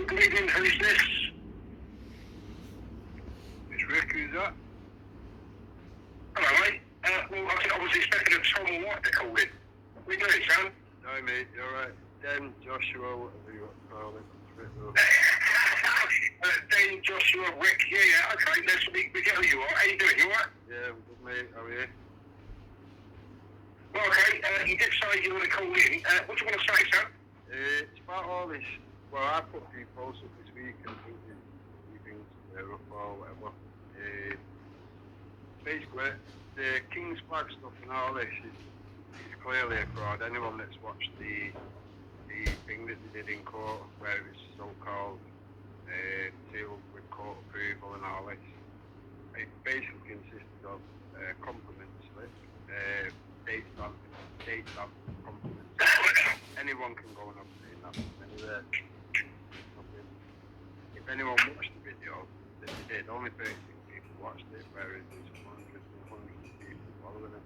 good evening, who's this? It's Rick, who's that? Hello, mate. Well, I was expecting a Tom or White to call in. What are you doing, son? No, mate, you're right. Den, Joshua, whatever you want to call it. Den, Joshua, Rick, yeah, okay, let's we get who you are. How you doing, you alright? Yeah, I'm good, mate, how are you? Well, okay, you did say you want to call in. What do you want to say, son? It's about all this. Well, I put a few posts up this week and think a few things up or whatever. Basically, the King's Flag stuff and all this is clearly a fraud. Anyone that's watched the thing that they did in court, where it was so-called sealed with court approval and all this, it basically consisted of compliment slip, date stamp compliment slip. Anyone can go and obtain that from anywhere. If anyone watched the video that they did, only 36 people watched it, whereas there's hundreds and hundreds of people following it.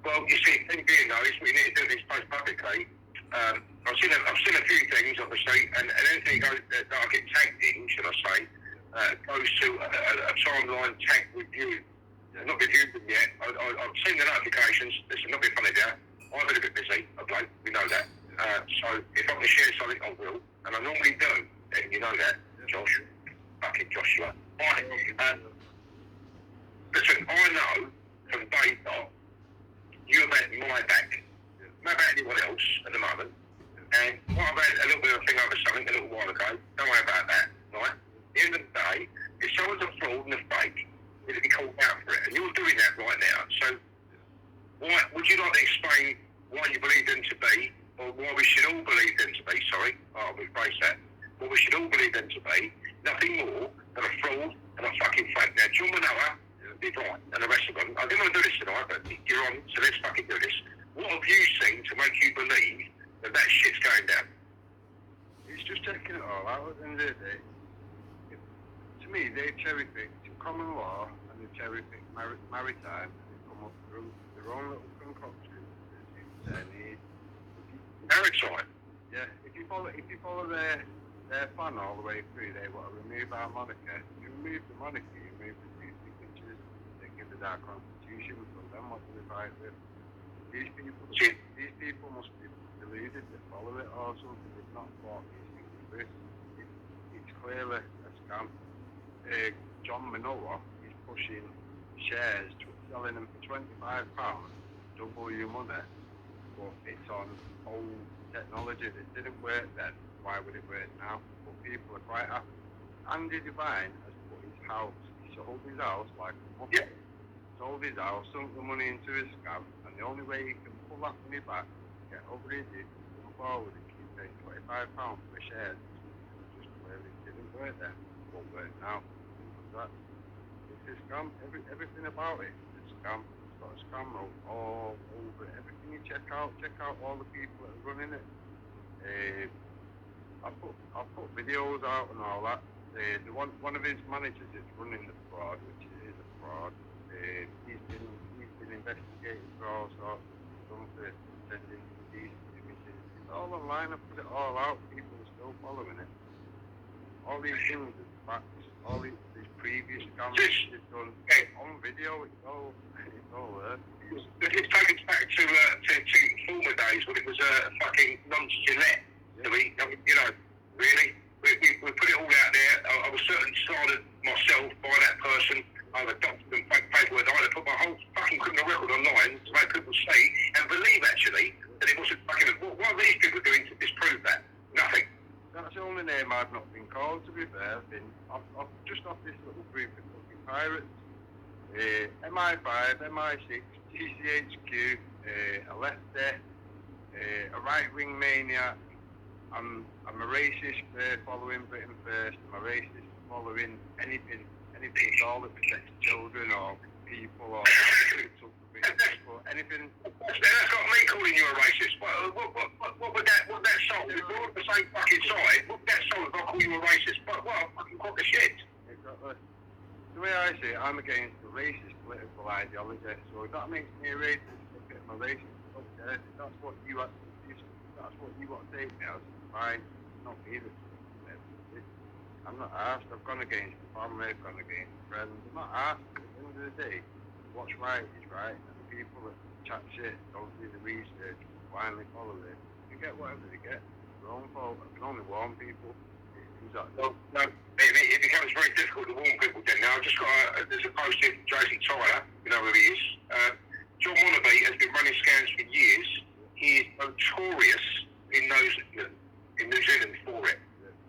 Well, you see, the thing being though, is we need to do this post publicly. I've seen a few things, obviously, and anything that I get tagged in, should I say, goes to a timeline tag review. I've not reviewed them yet. I've seen the notifications. Listen, not being funny there. I've been a bit busy, okay, we know that. So if I can share something, I will, and I normally do, and you know that, Josh, fucking Joshua. Listen, I know from day dot, you have had my back. Not about anyone else at the moment. And what I've had a little bit of a thing over something a little while ago, don't worry about that, right? At the end of the day, if someone's a fraud and a fake, they're to be called out for it. And you're doing that right now. So, would you like to explain why you believe them to be, or why we should all believe them to be, sorry, I'll rephrase that, what we should all believe them to be, nothing more than a fraud and a fucking fake. Now, John Manoa, did right, and the rest of them, I didn't want to do this tonight, but you're on, so let's fucking do this. What have you seen to make you believe that shit's going down? It's just taking it all out at the end of the day. To me, they cherry-picked common law and they cherry-picked maritime, and they come up through their own little concoction. Maritime? Yeah, if you follow their plan all the way through, they want to remove our monarchy. You remove the monarchy, you remove the two signatures that give us our constitution, so then what do we fight with? These people must be deluded to follow it or something. They've not thought these things through. It's clearly a scam. John Manoa is pushing shares, selling them for £25, double your money, but it's on old technology that didn't work then. Why would it work now? But people are quite happy. Andy Devine has put his house, he sold his house like a month ago. Sold his house, sunk the money into a scam, and the only way he can pull that money back, get over his head, come forward and keep paying £25 for a share. Just clearly didn't work then, won't work now. It's a scam. Everything about it is a scam. It's got a scam all over it. Everything you check out all the people that are running it. I'll put videos out and all that. One of his managers is running the fraud, which is a fraud. He's been investigated for all sorts of stuff, sending these images. It's all online. I put it all out. People are still following it. All these things are facts. All these previous scams is done on video. It's all there. Let's take it back to former days when it was a fucking non-Gillette. Yeah. You know, really, we put it all out there. I was certainly started myself by that person. I've adopted and fake paperwork. I had to put my whole fucking criminal record online to make people see and believe actually that it wasn't fucking. What are these people doing to disprove that? Nothing. That's the only name I've not been called, to be fair. I've been just off this little group of fucking pirates. MI5, MI6, GCHQ, a lefty, a right-wing maniac. I'm a racist for following Britain First. I'm a racist for following anything at all that protects children or people or anything. That's got me calling you a racist. What would that solve? If we're all on the same fucking side, what would that solve if I call you a racist? What a fucking crock of shit. Exactly. The way I see it, I'm against the racist political ideology. So if that makes me a racist, okay, I'm a racist. Okay, if that's what you want to take me as, fine. Not me. I'm not asked. I've gone against the family, I've gone against friends. I'm not asked. At the end of the day, what's right is right. And the people that chat shit, don't do the research, blindly follow it, they get whatever they get. Their own fault. I can only warn people. Exactly. Well, no, it becomes very difficult to warn people then. Now, I've just got there's a post here from Jason Tyler, you know who he is. John Wannabe has been running scams for years. He is notorious in New Zealand for it.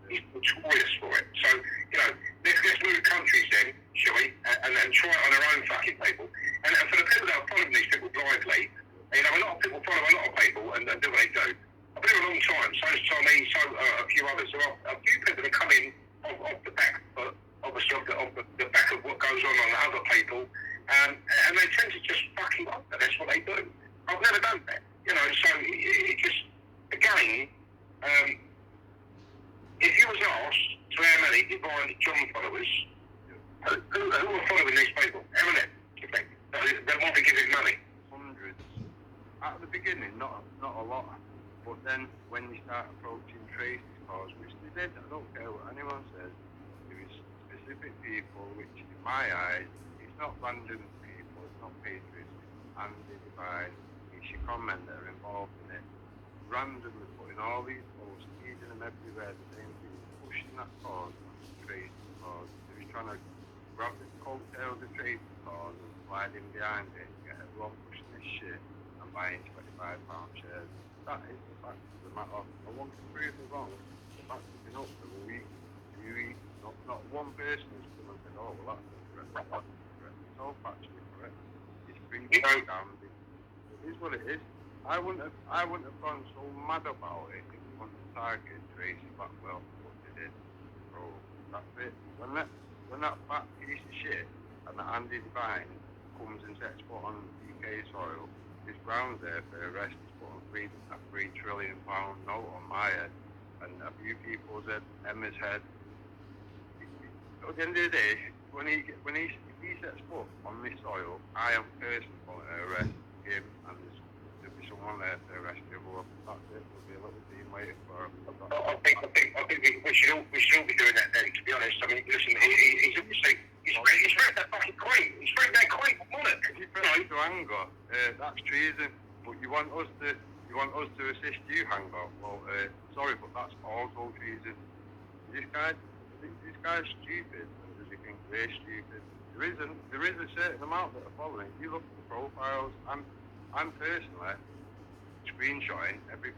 He's notorious for it. So, you know, let's move countries then, shall we? And try it on our own fucking people. And for the people that are following these people blindly, you know, a lot of people follow a lot of people and do what they do. I've been here a long time, so has Tommy, so a few others. There are a few people that come in off the back, obviously off the back of what goes on other people, and they tend to just fucking up that. That's what they do. I've never done that, you know. So it just, again, if you was asked to how many divine John followers, who are following these people? How many? Do you think? They might be giving money. Hundreds. At the beginning, not a lot. But then when you start approaching Tracy's cause, which they did, I don't care what anyone says, there is specific people which, in my eyes, it's not random people, it's not patriots, and the divine, it's your comment that are involved in it, randomly putting all these posts, feeding them everywhere, the same thing, pushing that cause on Tracy's cause. They're trying to grab the coattail of the Tracy's cause and slide in behind it, get everyone pushing this shit and buying £25 shares. That is the fact of the matter. I want to prove it wrong. The fact has been up for a week, 2 weeks. Not one person has come and said, oh, well, that's incorrect. That's incorrect. It's all factually correct. It's been scammed. It is what it is. I wouldn't have gone so mad about it if we wanted to target Tracy Blackwell, what they did. So that's it. When that fat piece of shit and that Andy Devine comes and sets foot on UK soil, his grounds there for arrest. A £3 trillion note on my head, and a few people said Emma's head. At the end of the day, if he sets foot on this soil, I am personally going to arrest him, and there'll be someone there to arrest the other. That's it. There'll be a little team waiting for him. I think we should all be doing that then. To be honest, I mean, listen, he's obviously he's read that fucking queen. He's read that queen monarch. If he threatens to anger, that's treason. But you want us to assist you, Hango? Well, sorry, but that's also treason. This guy's stupid, and does he think we're stupid? There is a certain amount that are following. If you look at the profiles, I'm personally screenshotting every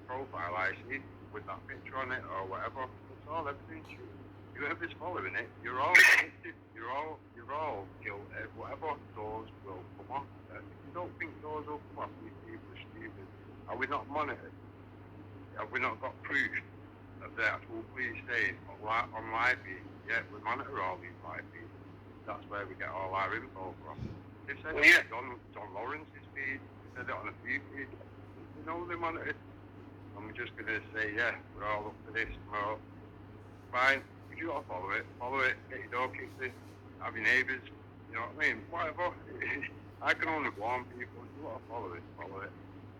profile I see with that picture on it or whatever. It's all everything's true. Whoever's following it, you're all addicted. You're all guilty. Whatever doors will come off. If you don't think doors will come off, these people are stupid. Are we not monitored? Have we not got proof of the actual police saying on live feed? Yeah, we monitor all these live feeds. That's where we get all our info from. They said it on John Lawrence's feed. They said it on a few feeds. We know they monitored. And we're just going to say, yeah, we're all up for this tomorrow. Fine. If you want to follow it, get your door kicked in, have your neighbours, you know what I mean? Whatever. I can only warn people. If you want to follow it.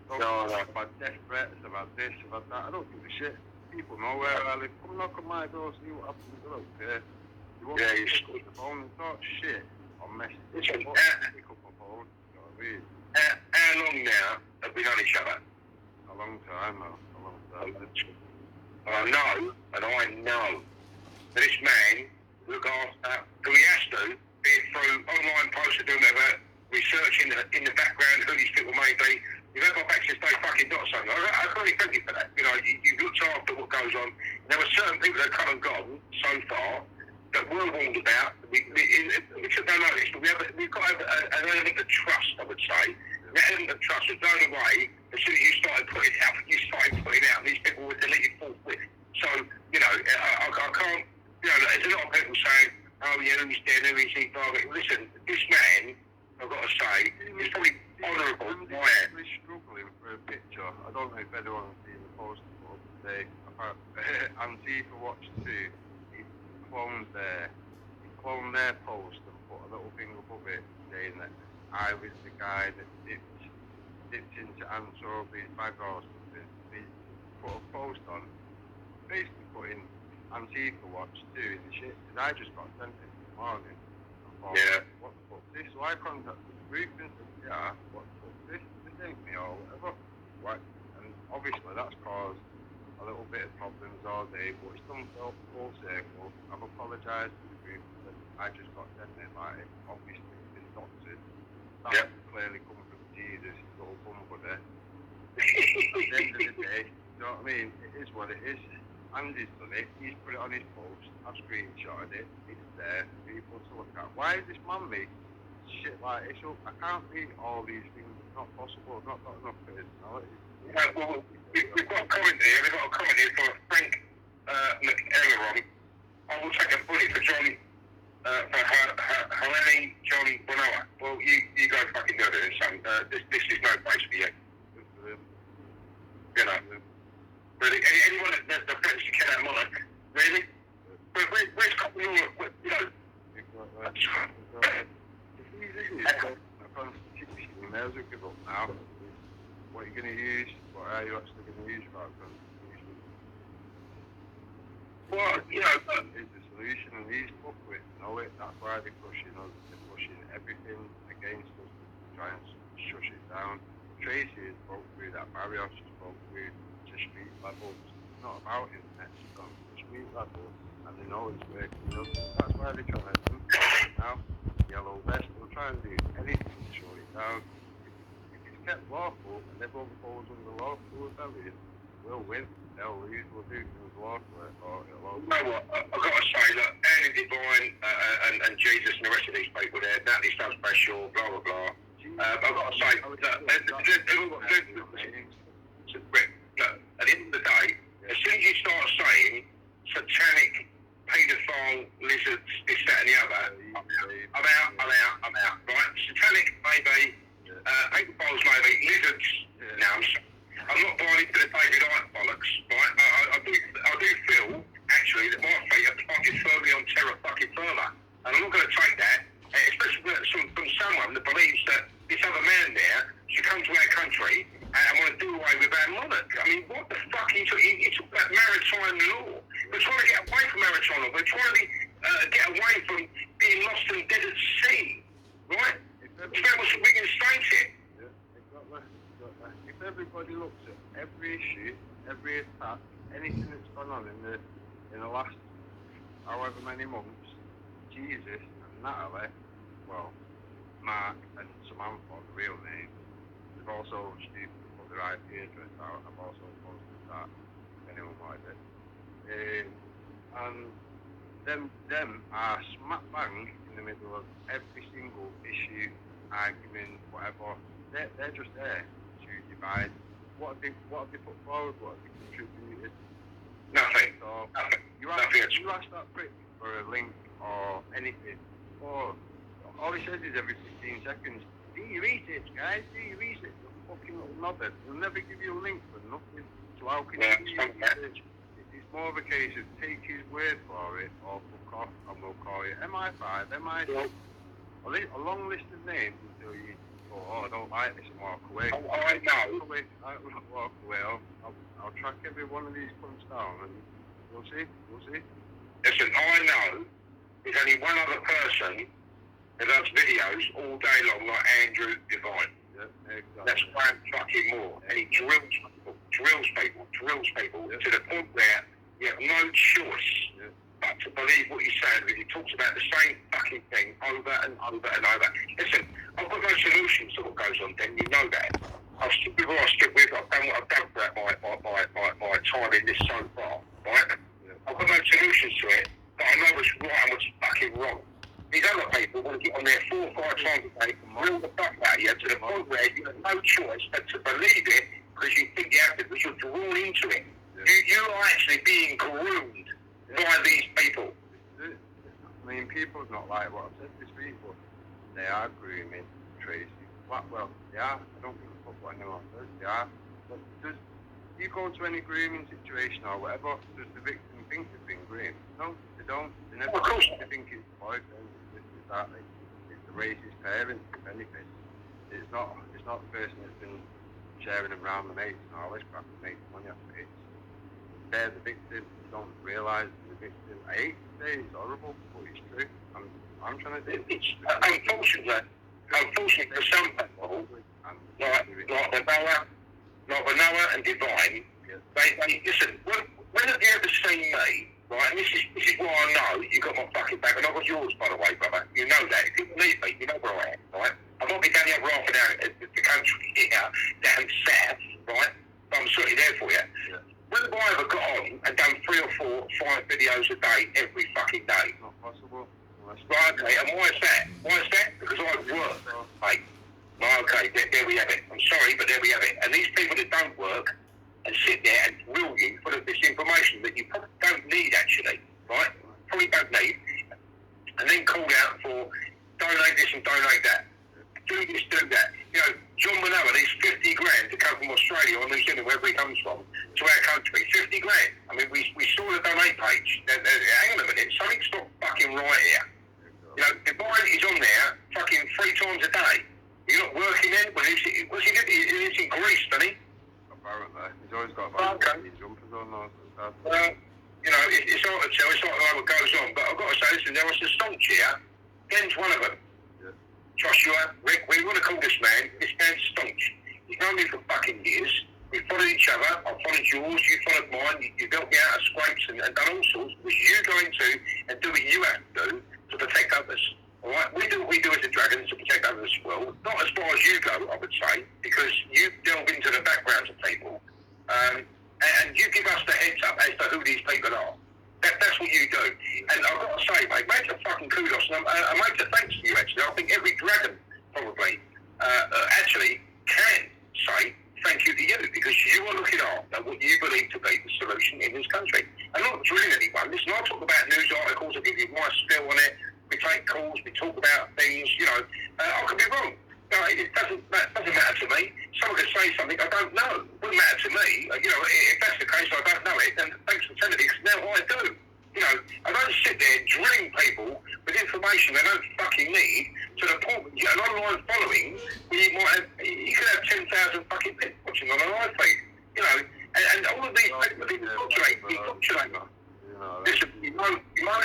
I've had death threats, I've had this, I've had that. I don't give a shit. People know where I live. Come knock on my door, see what happens. I don't care. You won't pick up the phone and talk shit on messages. Pick up the phone. You know what I mean? How long now have we known each other? A long time now. I know that this man look after who he has to, be it through online posts or doing whatever, research in the background who these people may be. You've had my back since day fucking dot something. I can only thank you for that. You know, you've looked after what goes on. There were certain people that have come and gone so far that we're warned about. We took no notice, but we've got an element of trust, I would say. That element of trust was blown away as soon as you started putting out. These people were deleted forthwith. So, you know, I can't, you know, there's a lot of people saying, oh yeah, who's dead, who is he, blah, blah. Listen, this man, I've got to say, is probably honourable. I'm really struggling for a picture. I don't know if anyone's seen the post today about Antifa Watch 2. He cloned their post and put a little thing above it saying that I was the guy that dipped into anchovies bag or something. He put a post on, basically putting, Antifa watch doing the shit, because I just got sent it this morning. I thought, what the fuck's this? So I contacted the group and said, yeah, what the fuck's this? This ain't me or whatever. Right? And obviously that's caused a little bit of problems all day, but it's done full circle. I've apologised to the group that I just got sent it, like, obviously it's been doctored. That clearly come from Jesus, little bum buddy. At the end of the day, you know what I mean? It is what it is. Andy's done it, he's put it on his post, I've screenshotted it, it's there for people to look at. Why is this man make shit like this up? I can't read all these things, it's not possible, I've not got enough personality. Yeah, well, we've got a comment here, for Frank McElleron. I will take a bullet for John, Helene John Bonoa. Well, you go fucking do it, son. This is no place for you. You know. Really, anyone that threatens to kill that monarch, really? Where's Cotton Law? You know? You may as well give up now. What are you going to use? What are you actually going to use for that Constitution? Well, you know... Is the solution, and these fuck with know it. That's why they're pushing us. They're pushing everything against us to try and shush it down. Tracy has broke through that barrier. She's broke through to street level. It's not about internet. She's gone to street level, and they know it's working. That's why they're trying to do it now. Yellow vest. They'll try and do anything to shut it down. If it's kept lawful and everyone falls under lawful rebellion, we'll win. They'll lose. We'll do things lawfully, or it'll all. You know what? I've got to say, look, Andy Divine and Jesus and the rest of these people there, Natalie Stubb Special, blah blah blah. I've got to say, look, at the end of the day, as soon as you start saying satanic, paedophile, lizards, this, that, and the other, I'm out. Right? Satanic, maybe, pedophiles, maybe, lizards. Now, I'm not buying into the David Icke bollocks, right? I do feel, actually, that my feet are fucking firmly on terra fucking firma. And I'm not going to take that, especially from someone that believes that this other man there should come to our country and want to do away with our monarch. I mean, what the fuck? He talked about maritime law. We're trying to get away from maritime law. We're trying to get away from being lost and dead at sea, right? So we can state it. Yeah, exactly. If everybody looks at every issue, every attack, anything that's gone on in the last however many months, Jesus and Natalie, well, Mark and Samantha, the real name, they've also stupid put their IP address out. I've also posted that, if anyone wanted it. And them are smack bang in the middle of every single issue, argument, whatever. They're just there to divide. What have they put forward? What have they contributed? Nothing. So Nothing. You ask that prick for a link or anything, or all he says is every 15 seconds, do your research, guys, do your research. The fucking little knobhead. They'll never give you a link for nothing. So how can you do your research? It's more of a case of take his word for it, or fuck off, and we'll call you MI5, MI6, a long list of names until you go, oh, I don't like this, and walk away. I know. I will walk away. I'll track every one of these punts down, and we'll see. Listen, I know there's only one other person that does videos all day long, like Andrew Divine. Yeah, exactly. That's Graham fucking Moore. And he drills people to the point where you have no choice but to believe what he's saying. Because he talks about the same fucking thing over and over and over. Listen, I've got no solutions to what goes on, then you know that. I've stood with what I've stood with, I've done what I've done throughout my time in this so far, right? I've got no solutions to it, but I know what's right and what's fucking wrong. These other people want to get on there 4 or 5 times a day and reel the fuck out of you to the point where you have no choice but to believe it because you think you have to, because you're drawn into it. You are actually being groomed by these people. I mean, people's not like what I've said this week, but they are grooming Tracy. Well, they are. I don't give a fuck what anyone says. They are. But you go to any grooming situation or whatever, does the victim think they've been groomed? No, they don't. They never they think it's the boyfriend, it's that, it's the racist parent, if anything. It's not the person that's been sharing them around the mates and all this crap that makes money off it. they're the victim, don't realise the victim. I hate to say it's horrible, but it's true. I'm trying to do It's unfortunately for some people, like the Noah and Divine, they listen. When have you ever seen me? Right, and this is why I know you got my fucking back, and I got yours, by the way, brother. You know that. If you need me, you know where I am, right? I might be down the other half an hour the country here, down south, right? But I'm certainly there for you. Yeah. When have I ever got on and done 3 or 4, 5 videos a day every fucking day? Not possible. Right, okay, and why is that? Why is that? Because I work, mate. Right, okay, there we have it. I'm sorry, but there we have it. And these people that don't work and sit there and drill you full of this information that you probably don't need, actually, right? Probably don't need. And then called out for donate this and donate that. Do this, do that. You know, John Manoa needs 50 grand to come from Australia or New Zealand, wherever he comes from, to our country. 50 grand. I mean, we saw the donate page. Hang on a minute, something's not fucking right here. You know, Divine is on there fucking 3 times a day. You're not working then? Well, he lives in Greece, doesn't he? Apparently. He's always got about jumpers on those and stuff. You know, it's hard to tell. It's not like what goes on. But I've got to say, listen, there was a staunch here. Ben's one of them. Yeah. Joshua, Rick, we want to call this man. This man's staunch. He's known me for fucking years. We followed each other. I followed yours. You followed mine. You built me out of scrapes and done all sorts. It was you going to and do what you have to do to protect others. All right? We do what we do as a dragon to protect others as well. Not as far as you go, I would say, because you delve into the backgrounds of people. And you give us the heads up as to who these people are. That's what you do. And I've got to say, mate, major fucking kudos. And a major thanks to you, actually. I think every dragon probably actually can say thank you to you, because you are looking after what you believe to be the solution in this country. And not drilling anyone. Listen, I talk about news articles, I give you my spill on it, we take calls, we talk about things, you know. I could be wrong. No, that doesn't matter to me. Someone could say something I don't know. It wouldn't matter to me. You know, if that's the case, I don't know it, then thanks for telling me, because now I do. You know, I don't sit there drilling people with information they don't fucking need to the point, you know, an online following where you could have 10,000 fucking people watching on a live feed. You know, and all of these people indoctrinate. Listen, we moan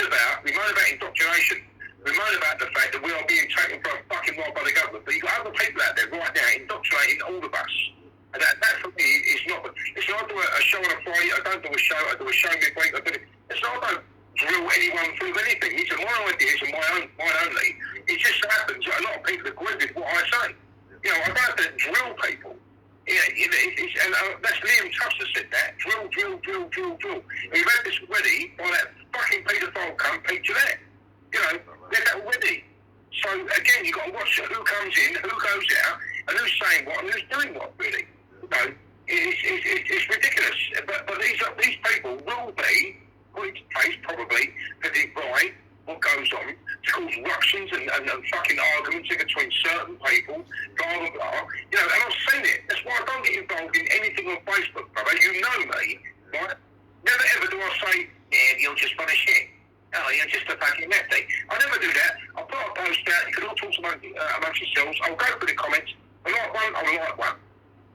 about indoctrination. We moan about the fact that we are being taken for a fucking ride by the government, but you've got other people out there right now indoctrinating all of us. And that for me is not. Listen, I do a show on a Friday. I don't do a show. I do a show midweek. I don't drill anyone through anything. These are my ideas and mine only. It just so happens that a lot of people agree with what I say. You know, I don't have to drill people. And that's Liam Tuss that said that. Drill. And you've had this already by that fucking paedophile cunt, Pete Gillette. You know, they're that already. So again, you've got to watch who comes in, who goes out, and who's saying what and who's doing what, really. You know, it's ridiculous. But these people will be put into place probably to divide what goes on, to cause ructions and fucking arguments in between certain people, blah, blah, blah. You know, and I've seen it. That's why I don't get involved in anything on Facebook, brother. You know me, right? Never ever do I say, yeah, you're just full of shit. Oh, you're just a fucking lefty. I never do that. I'll put a post out. You can all talk amongst yourselves. I'll go through the comments. I like one, I like one.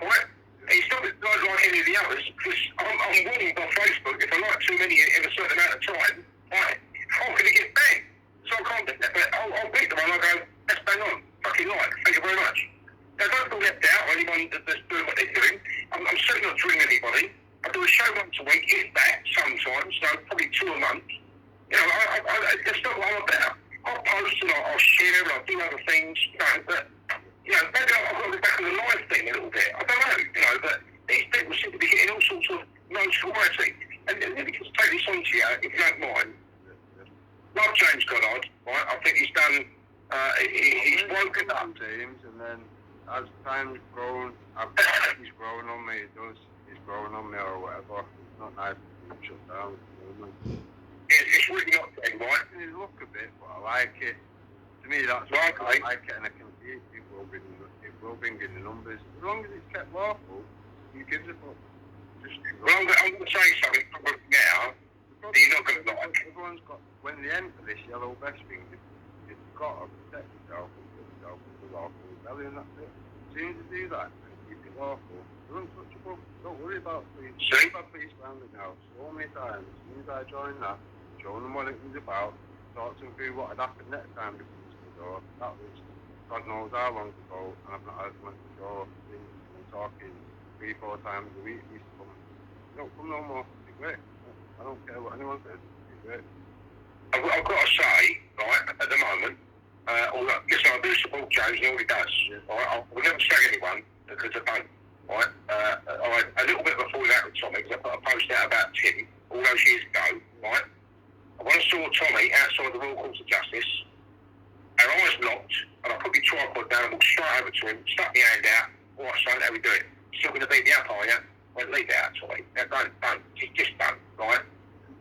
Right? It's not like any of the others, because I'm warning by Facebook, if I like too many in a certain amount of time, right, how can it get banned? So I can't do that. But I'll pick them and I'll go, that's bang on. Fucking like. Thank you very much. Now, don't feel left out or anyone that's doing what they're doing. I'm certainly not drilling anybody. I do a show once a week, if that, sometimes, so probably 2 a month. You know, that's not what I'm about. I'll post and I'll share and I'll do other things, you know, but, you know, maybe I've got to go back on the live thing a little bit. I don't know, you know, but these people seem to be getting all sorts of notoriety. And let me just take this on to you, if you don't mind. Love James Goddard, right? I think he's done, he's broken up. James, and then as time's grown, he's growing on me, he's growing on me or whatever. It's not nice to shut down. It's really not dead, right? It look a bit, but I like it. To me, that's right. I like it, and I can see it will bring in the numbers. As long as it's kept lawful, who gives a fuck? Well, I'm going to say something now that you're not going to like. Everyone's got, when they enter this yellow vest thing, you've got to protect yourself and put yourself into lawful rebellion, that's it. As soon as you do that and keep it lawful, you're untouchable. Don't worry about it. about police. See? About police family now. So many times, as soon as I joined that, showing them what it was about, talk to them through what had happened next time they come to the door. That was God knows how long ago, and I've not had them to go and talking 3-4 times a week. They used to come. Don't come no more. It's great. I don't care what anyone says. It's great. I've got to say, right, at the moment, listen, I do support James and all he does. Yeah. Right? I will never slag anyone because I don't. Right? A little bit before that with Tommy, because I put a post out about Tim all those years ago. Right? When I saw Tommy outside the Royal Court of Justice, our eyes locked, and I put my tripod down and walked straight over to him, stuck my hand out. All right, son, how we doing? Still going to beat me up, are you? Well, leave that out, Tommy. Now, don't. Just don't, right?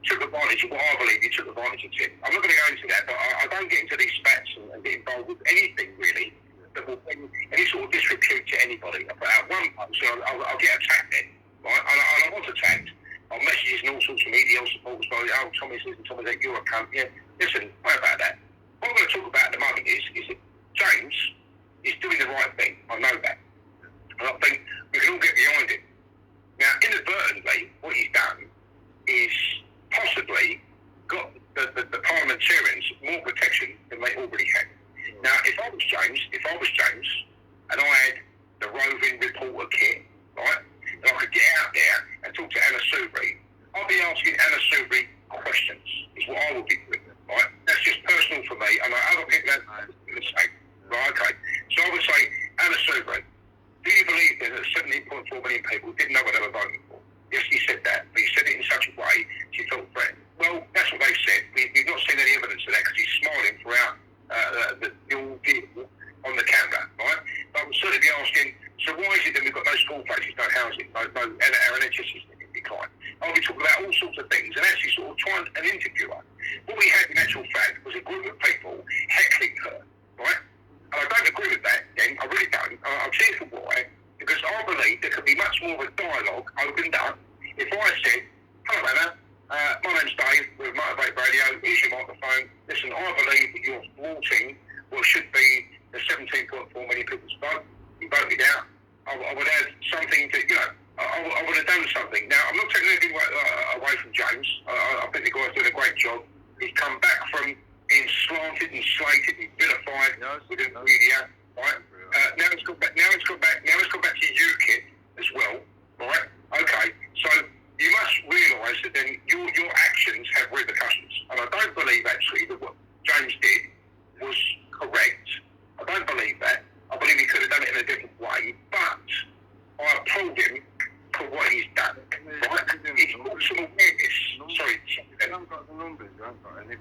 Took advantage of what I believe you took advantage of Tim. I'm not going to go into that, but I don't get into these spats and get involved with anything really that will bring any sort of disrepute to anybody. I put out one post, so I'll get attacked then, right? And I was attacked. I'll messages and all sorts of media supporters going, oh, Tommy's this and Tommy's that, you're a cunt. Yeah, listen, what about that? What I'm going to talk about at the moment is that James is doing the right thing. I know that. And I think we can all get behind it. Now, inadvertently, what he's done is possibly got the parliamentarians more protection than they already had. Now, if I was James, and I had the roving reporter kit, right, and I could get out there and talk to Anna Soubry, I'll be asking Anna Soubry questions, is what I would be doing, right? That's just personal for me, and other people have the same. Right, okay. So I would say, Anna Soubry, do you believe then that 17.4 million people didn't know what they were voting for? Yes, he said that, but he said it in such a way she felt threatened. Well, that's what they said. We've not seen any evidence of that because he's smiling throughout the ordeal on the camera, right? But I would certainly be asking, so why is it that we've got no school places, no housing, no our NHS is in decline? I'll be talking about all sorts of things and actually sort of trying an interview her. What we had in actual fact was a group of people heckling her, right? And I don't agree with that, then. I really don't. I'll tell you for why. Because I believe there could be much more of a dialogue opened up if I said, hello Anna, my name's Dave with Motiv8 Radio, here's your microphone. Listen, I believe that you're thwarting what should be the 17.4 million people's vote. You voted out. I would add something to, I would have done something. Now, I'm not taking anything away from James. I think the guy's doing a great job. He's come back from being slanted and slated and vilified within the media, right? Now it's gone back to UKIP as well, right? Okay, so you must realise that then your actions have repercussions. And I don't believe actually that what James did was correct. I don't believe that. I believe he could have done it in a different way, but I applaud him for what he's done. Right? He's got some awareness. Sorry. You haven't got the numbers, you haven't got anything.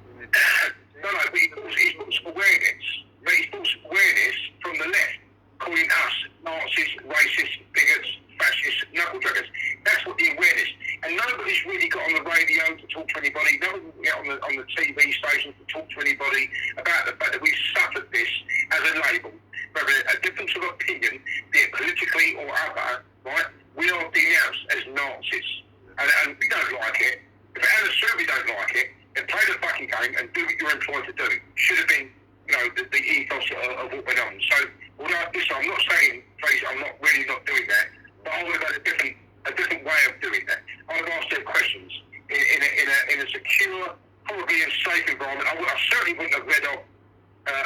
No, but he's got some awareness. But he's got some awareness from the left, calling us Nazis, racists, bigots, fascists, knuckle draggers. That's what the awareness. And nobody's really got on the radio to talk to anybody. No one get on the TV stations to talk to anybody about the fact that we've suffered this as a label. Whether a difference of opinion, be it politically or other, right? We are denounced as Nazis. And we don't like it. If Anna Soubry don't like it, then play the fucking game and do what you're employed to do. Should have been, the ethos of what went on. So, although I'm not saying, please, I'm not really not doing that, but I would have had a different way of doing that. I would have asked them questions in a secure, probably a safe environment. I certainly wouldn't have read off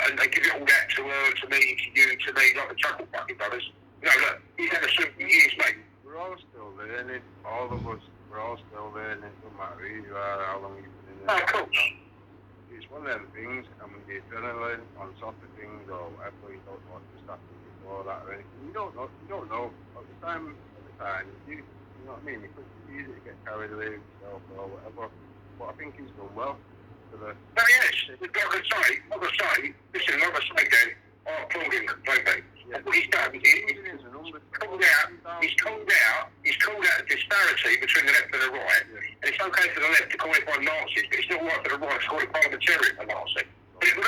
and give it all that to her, to me, to you, to me, like the Chuckle fucking brothers. Look, he's had a certain years, mate. We're all still learning. All of us, we're all still learning. No matter who you are, how long you've been in there. Oh, of course. It's one of them things, and when the adrenaline on top of things, or whatever, you don't know what just happened before that or anything. You don't know. At the time, you know what I mean? It's easy to get carried away with yourself or whatever. But I think he's done well. No, yes. Like I say, listen, like I say, Dan, I applaud him completely. Yeah. What he's done, he's called out the disparity between the left and the right. Yeah. And it's okay for the left to call it by Nazis, but it's not right for the right to call it parliamentarian a Nazi. But it would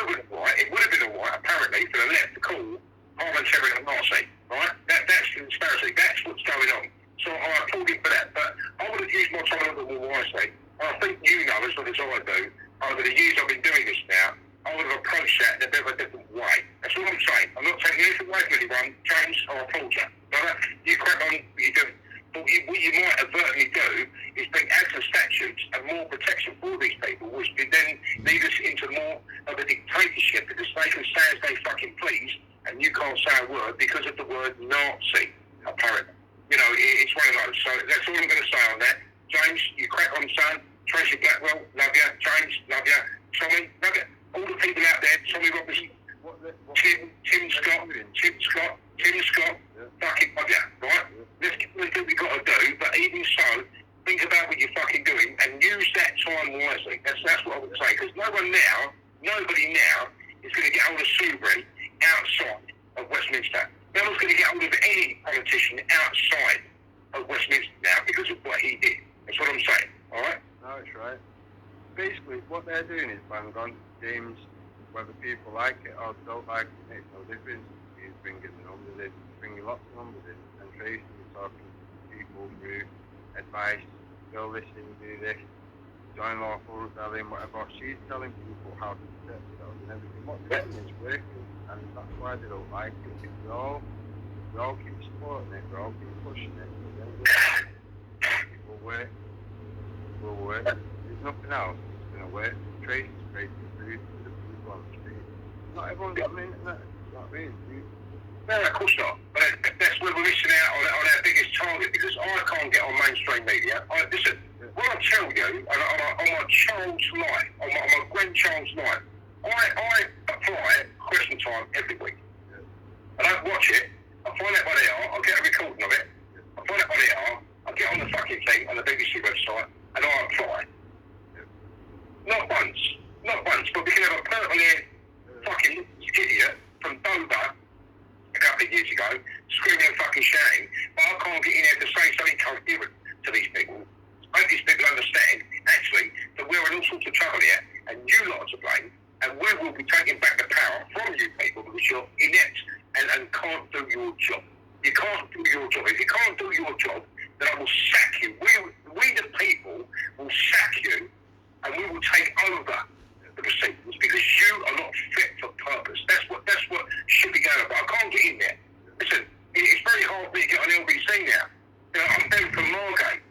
have been all right, apparently, for the left to call parliamentarian a Nazi, right? That's the disparity. That's what's going on. So I applaud him for that. But I would have used my time a little more wisely. I think you know as well as I do, over the years I've been doing this now, I would have approached that in a bit of a different way. That's all I'm saying. I'm not taking anything away from anyone. James, I applaud you. You crack on what you're doing. But what what you might advertently do is bring ads and statutes and more protection for these people, which would then lead us into more of a dictatorship because they can say as they fucking please and you can't say a word because of the word Nazi, apparently. You know, it's one of those. So that's all I'm going to say on that. James, you crack on, son. Tracy Blackwell, love you. James, love you. Tommy, love you. All the people out there, Tommy Robertson, Tim Scott, fucking love you, right? Let's do what we've got to do, but even so, think about what you're fucking doing and use that time wisely. That's what I would say, because nobody now is going to get hold of Subri outside of Westminster. No one's going to get hold of any politician outside of Westminster now because of what he did. That's what I'm saying, alright? No, it's right. Basically, what they're doing is bang on games, whether people like it or don't like it, makes no difference. He's bringing the numbers in, bringing lots of numbers in, and Tracy is talking to people through advice, go listen, do this, join lawful rebellion, whatever. She's telling people how to protect themselves and everything. What they're doing is working, and that's why they don't like it. If we all keep supporting it, we all keep pushing it, then it will work. It will work. There's nothing else that's going to work. Tracy's breaking through to the people on the street. Not everyone's got an internet. You know what I mean? No, of course not. But that's where we're missing out on our biggest target because I can't get on mainstream media. Listen, what I tell you, on my child's life, on my grandchild's life, I apply question time every week. I don't watch it. I find out what they are. I'll get a recording of it. I find out what they are. I get on the fucking thing on the BBC website and I apply. Not once, but we can have a permanent fucking idiot from Dover a couple of years ago screaming and fucking shouting, but I can't get in there to say something coherent to these people. I hope these people understand, actually, that we're in all sorts of trouble here, and you lot are to blame, and we will be taking back the power from you people because you're inept and can't do your job. You can't do your job. If you can't do your job, then I will sack you. We the people will sack you, and we will take over the proceedings because you are not fit for purpose. That's what should be going on. But I can't get in there. Listen, it's very hard for me to get on LBC now. You know, I'm Ben from Margate.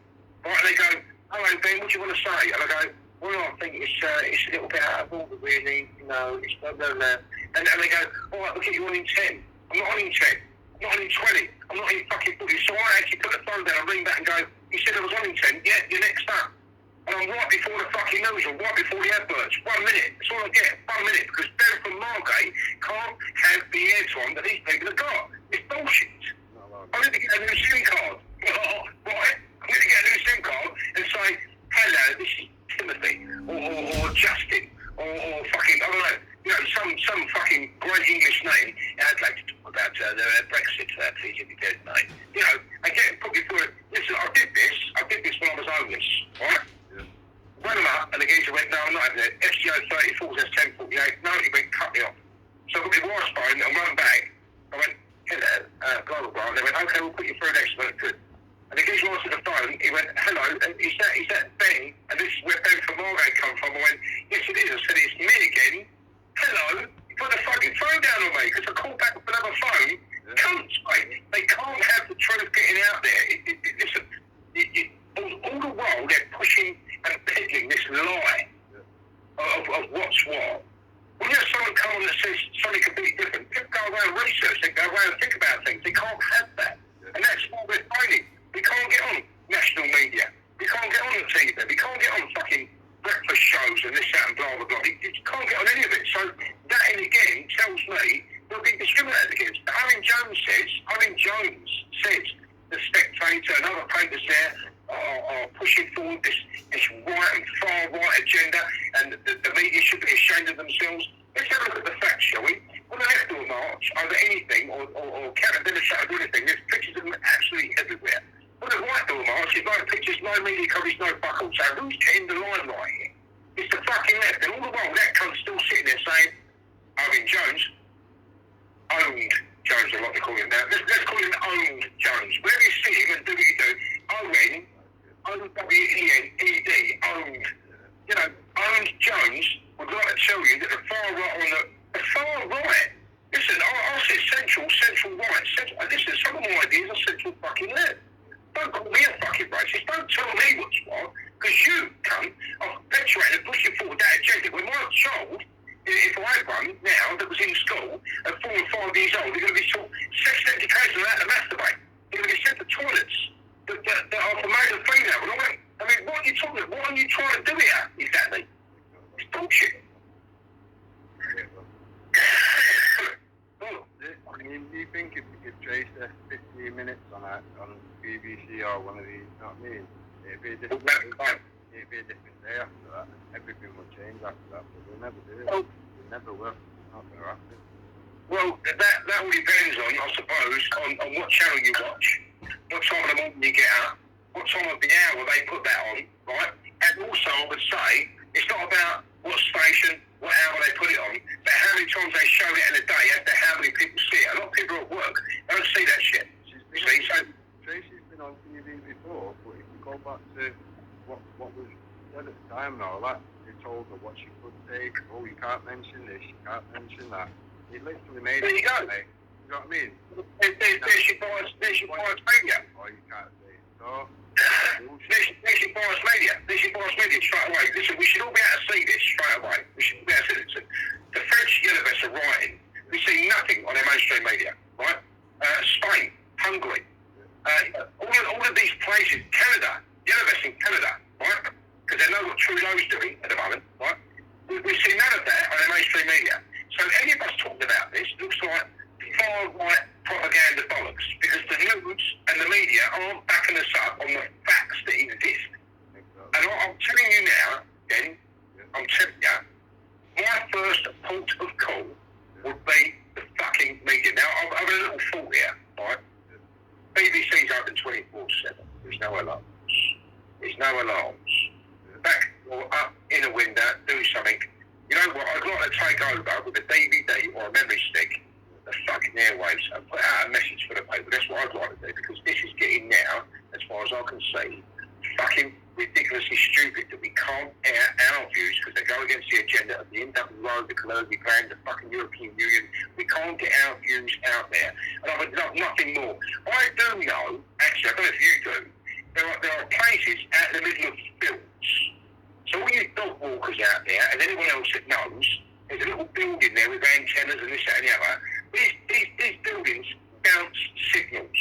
Right, and they go, hello Ben, what do you want to say? And I go, well, I think it's a little bit out of order really, you know, it's blah, blah, blah. And they go, all right, we'll get you on in 10. I'm not on in 10. I'm not on in 20. I'm not in fucking 40. So I actually put the phone down and ring back and go, you said I was on in 10. Yeah, you're next up. And I'm right before the fucking news or right before the adverts. 1 minute. That's all I get. 1 minute. Because Ben from Margate can't have the airtime that these people have got. It's bullshit. I need to get a new SIM card. Right? I need to get a new SIM card and say, hello, this is Timothy or Justin or fucking, I don't know, you know, some fucking great English name. I'd like to talk about Brexit, please, if you don't mind. You know, again, put me through it. Listen, I did this when I was homeless, right? Run them up, and the geezer went, no, I'm not having it. FCO 34 says 1048. No, he went, cut me off. So I got my wife's phone and run back. I went, hello, blah, blah, blah. And they went, okay, we'll put you through next one. Good. And the geezer answered the phone. He went, hello, is that Ben? And this is where Ben from Margate come from. I went, yes, it is. I said, it's me again. Hello. He put the fucking phone down on me because I called back with another phone. Cunts, mate. They can't have the truth getting out there. Listen, all the while they're pushing and peddling this lie of what's what. When you have someone come on that says something completely different, people go around and research, they go around and think about things. They can't have that. And that's what we're finding. We can't get on national media. We can't get on the TV. We can't get on fucking breakfast shows and this, that, and blah, blah, blah. You can't get on any of it. So that, and again, tells me we're being discriminated against. Owen Jones says the Spectator and other papers there are pushing forward this right and far right agenda, and the media should be ashamed of themselves. Let's have a look at the facts, shall we? On the left door march over anything or counter-demonstrate over anything, there's pictures of them absolutely everywhere. On the right door march, there's no pictures, no media coverage, no buckle. So who's getting the limelight here? It's the fucking left. And all the while, that cunt's still sitting there saying, Owen Jones, owned Jones, I like to call him now. Let's call him owned Jones. Wherever you see him and do what you do, Owen, O-W-E-N-E-D, owned. You know, owned Jones would like to tell you that the far right on the far right, listen, I said central right. Listen, some of my ideas are central fucking left. Don't call me a fucking tell me what's what, because you, cunt, are perpetuating and pushing forward that agenda. When my child, if I had one now that was in school at 4 and 5 years old, they're going to be taught sex education on how to masturbate. They're going to be sent to toilets that are for male and female. And I mean, what are you talking about? What are you trying to do here, exactly? It's bullshit. I mean, do you think if you could trace the 15 minutes on BBC or one of these, you know what I mean? It'd be a different day after that. Everything will change after that, but they'll never do it. They never will. It's not going to happen. Well, that all depends on, I suppose, on what channel you watch, what time of the morning you get up, what time of the hour they put that on, right? And also, I would say, it's not about what station, what hour they put it on, but how many times they show it in a day as to how many people see it. A lot of people at work don't see that shit. Tracy's been on TV before, but if you go back to what was said at the time and all that, they told her what she could say. Oh, you can't mention this, you can't mention that. It literally made there it. You go. Like, you know what I mean? There's your bias media. Oh, you can't say it. So, there's your bias media. There's your bias media straight away. Listen, we should all be able to see this straight away. We should be able to see it. The French universe are writing. We see nothing on their mainstream media, right? Spain, Hungary, all of these places, Canada, universe in Canada, right? Because they know what Trudeau's doing at the moment, right? We see none of that on their mainstream media. So any of us talking about this looks like far-right propaganda bollocks, because the news and the media aren't backing us up on the facts that exist. And I'm telling you now, Ben, I'm telling you, my first port of call would be the fucking media. Now, I've a little thought here, right? BBC's open 24/7. There's no alarms. There's no alarms. Back or up in a window, do something. You know what? I'd like to take over with a DVD or a memory stick, the fucking airwaves, and put out a message for the people. That's what I'd like to do, because this is getting now, as far as I can see, fucking ridiculously stupid that we can't air our views because they go against the agenda of the NWO, the Cologne Plan, the fucking European Union. We can't get our views out there. And I would love nothing more. I do know, actually, I don't know if you do, there are places out in the middle of fields. So all you dog walkers out there, and anyone else that knows, there's a little building there with antennas and this, that and the other. These buildings bounce signals.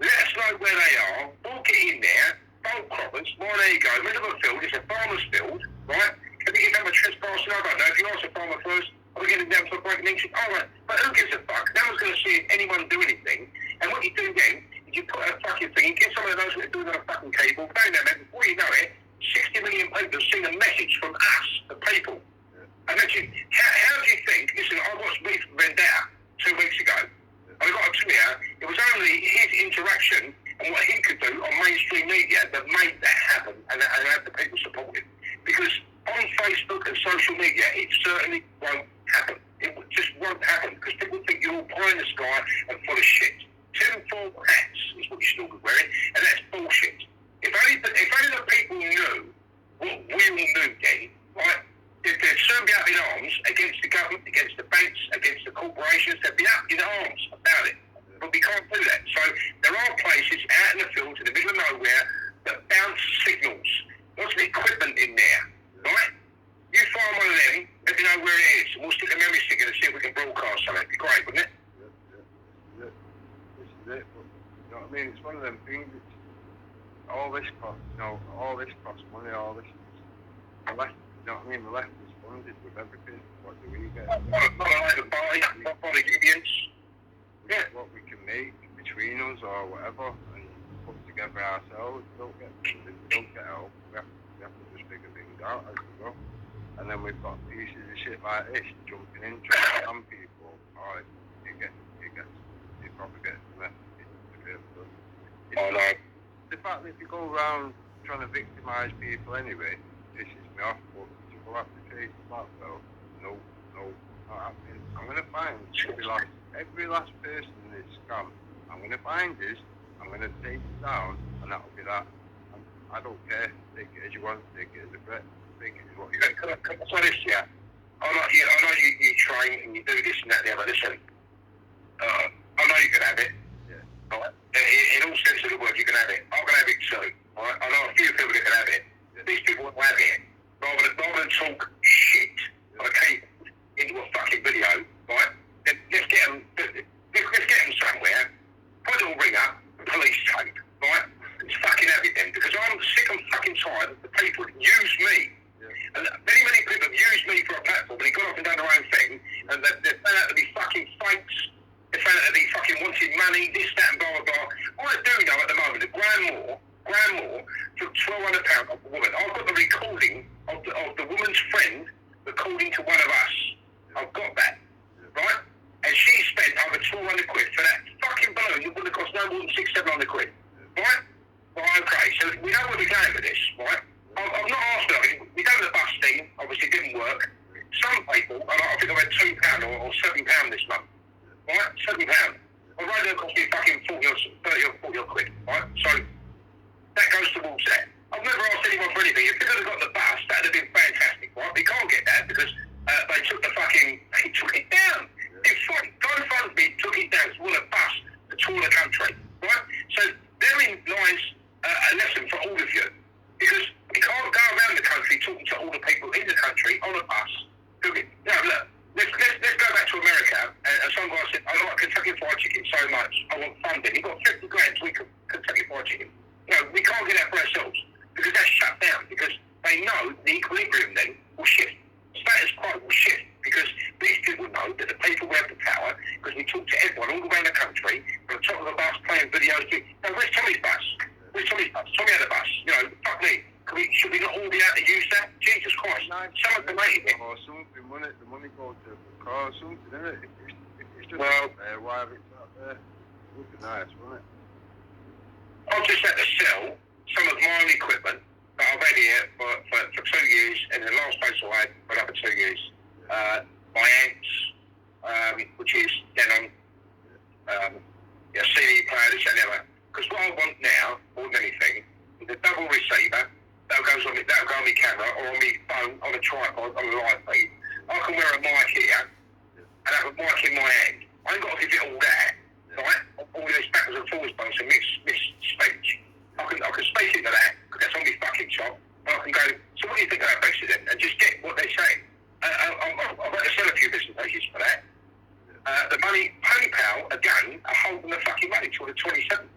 Let us know where they are. We'll get in there. Bolt croppers. Well, there you go. Middle of a field. It's a farmer's field, right? Can we get them a trespassing? I don't know. If you ask a farmer first, are we getting down to a breaking into? All right. But who gives a fuck? No one's going to see anyone do anything. And what you do then is you put a fucking thing, you get someone that knows what they're doing on a fucking cable. Bang them, and before you know it, 60 million people have seen a message from us, the people. And how do you think? Listen, I watched Beef Vendetta 2 weeks ago. And I got to tell you, it was only his interaction and what he could do on mainstream media that made that happen and had the people support him. Because on Facebook and social media, it certainly won't happen. It just won't happen because people think you're all pie in the sky and full of shit. Tinfoil hats is what you should all be wearing, and that's bullshit. If only the people knew what we all knew then, right? They'd soon be up in arms against the government, against the banks, against the corporations. They'd be up in arms about it. But we can't do that. So there are places out in the fields in the middle of nowhere that bounce signals. Lots of equipment in there, right? You find one of them, let me know where it is, and we'll stick a memory stick in and see if we can broadcast something. It'd be great, wouldn't it? Yeah. This is it. But, you know what I mean? It's one of them things. All this costs money, all this. The left, you know what I mean? The left is funded with everything. What do we get? Not like the body unions. Yeah. What we can make between us or whatever and put together ourselves. We don't get help. We have to just figure things out as we go. And then we've got pieces of shit like this jumping in, trying to scam people. Alright, you probably get the message. Oh no. The fact that if you go around trying to victimise people anyway, pisses me off, but to go after Tracy Blackwell, no, not happening. I'm going to find every last person in this scam. I'm going to find this, I'm going to take it down, and that'll be that. I don't care. Take it as you want, take it as a threat, take it as what you want. Can I say this, yeah? I know you train and you do this and that and the other. Listen, I know you can have it. Yeah. Right? In all sense of the word, you can have it. I can have it too. Right? I know a talk shit, okay, into a fucking video, right? Then let's get them somewhere, put a little ring up, police tape, right? It's fucking everything, because I'm sick and fucking tired of the people that use me. And many people have used me for a platform and they got off and done their own thing, and they found out to be fucking fakes, they found out to be fucking wanting money, this, that, and blah, blah, blah. I do know at the moment that Graham Moore took £1,200 off a woman. I've got the recording of the woman's friend recording to one of us. I've got that, right? And she spent over 200 quid for that fucking balloon that would have cost no more than 600-700 quid, right? Well, okay, so we know where we're going with this, right? I'm not after it. We done the bus thing, obviously it didn't work. Some people, and I think I had £2 or £7 this month, right? £7. Well, right now it cost me fucking 40 or 30 or 40 or quid, right? So that goes towards that. I've never asked anyone for anything. If they could have got the bus, that would have been fantastic, right? We can't get that because they took it down. They GoFundMe took it down to all a bus to tour the country, right? So therein lies a lesson for all of you. Because we can't go around the country talking to all the people in the country on a bus. Look, let's go back to America. And some guy said, I like Kentucky Fried Chicken so much, I want funding. He got 50 grand to eat Kentucky Fried Chicken. We can't get that for ourselves because that's shut down because they know the equilibrium then will shift. Status quo will shift because these people know that the people we have the power because we talk to everyone all around the country from the top of the bus playing videos. Where's Tommy's bus? Where's Tommy's bus? Tommy had a bus. Fuck me. Should we not all be able to use that? Jesus Christ. Someone donated it. Or something, the money goes to the car or something, isn't it? It's just why it's up there. It would be nice, wouldn't it? I've just had to sell some of my own equipment that I've had here for 2 years, and the last place I had for another 2 years. My amps, which is Denon, CD player, this and the other. Because what I want now, more than anything, is a double receiver that'll go on my camera or on my phone, on a tripod, on a live feed. I can wear a mic here and have a mic in my hand. I ain't got to give it all that, right? All this backwards and forwards bunch of miss speech. I can speak into that because that's on my fucking shop. And I can go, so what do you think of that president? And just get what they're saying. I've got to sell a few presentations for that. The money, PayPal, again, are holding the fucking money till the 27th.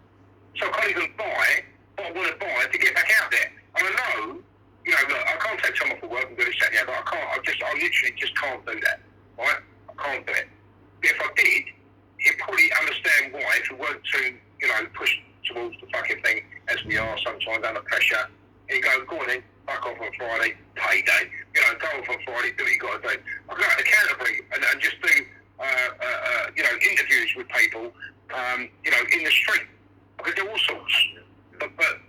So I can't even buy what I want to buy to get back out there. And I know, look, I can't take time off for work and do this, that, and the other. I literally just can't do that, right? I can't do it. But if I did, he'd probably understand why if we weren't too, push towards the fucking thing as we are sometimes under pressure. He'd go, go on then, fuck off on Friday, payday. Go off on Friday, do what you got to do. I go out to Canterbury and just do, interviews with people, in the street. I could do all sorts. But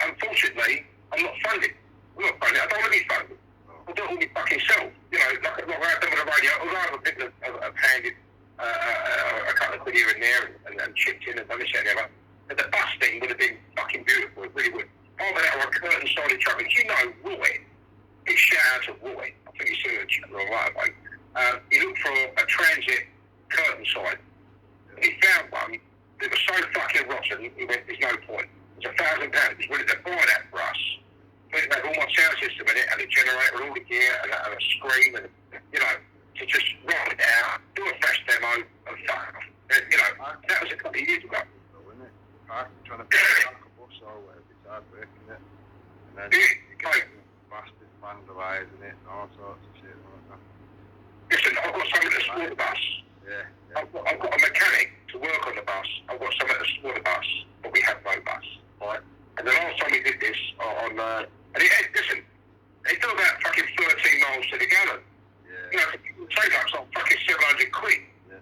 unfortunately, I'm not funded. I don't want to be funded. I'll do it all my fucking self. Like I've done with the radio, although I've handed a couple of quid here and there and chipped in and done this and the other. But the bus thing would have been fucking beautiful. It really would. I've been out on a curtain-sided truck. And Roy, big shout out to Roy. I think he's seen a chat right away. He looked for a transit curtain side. And he found one that was so fucking rotten, he went, there's no point. It's £1,000. He's willing to buy that for us. But it had all my sound system in it, and a generator, and all the gear, and a screen, and, to just roll it out, do a fresh demo, and fuck off. That was a couple of years ago. Isn't it? Trying to park a bus or whatever, it's hard work, isn't it? And then you get bastards vandalising it and all sorts of shit like that. Listen, I've got someone to support the bus. Yeah. I've got a mechanic to work on the bus. I've got someone to support the bus, but we have no bus, right? And the last time we did this listen, they do about fucking 13 miles to the gallon. Yeah. Take up some fucking 700 quid. Yeah.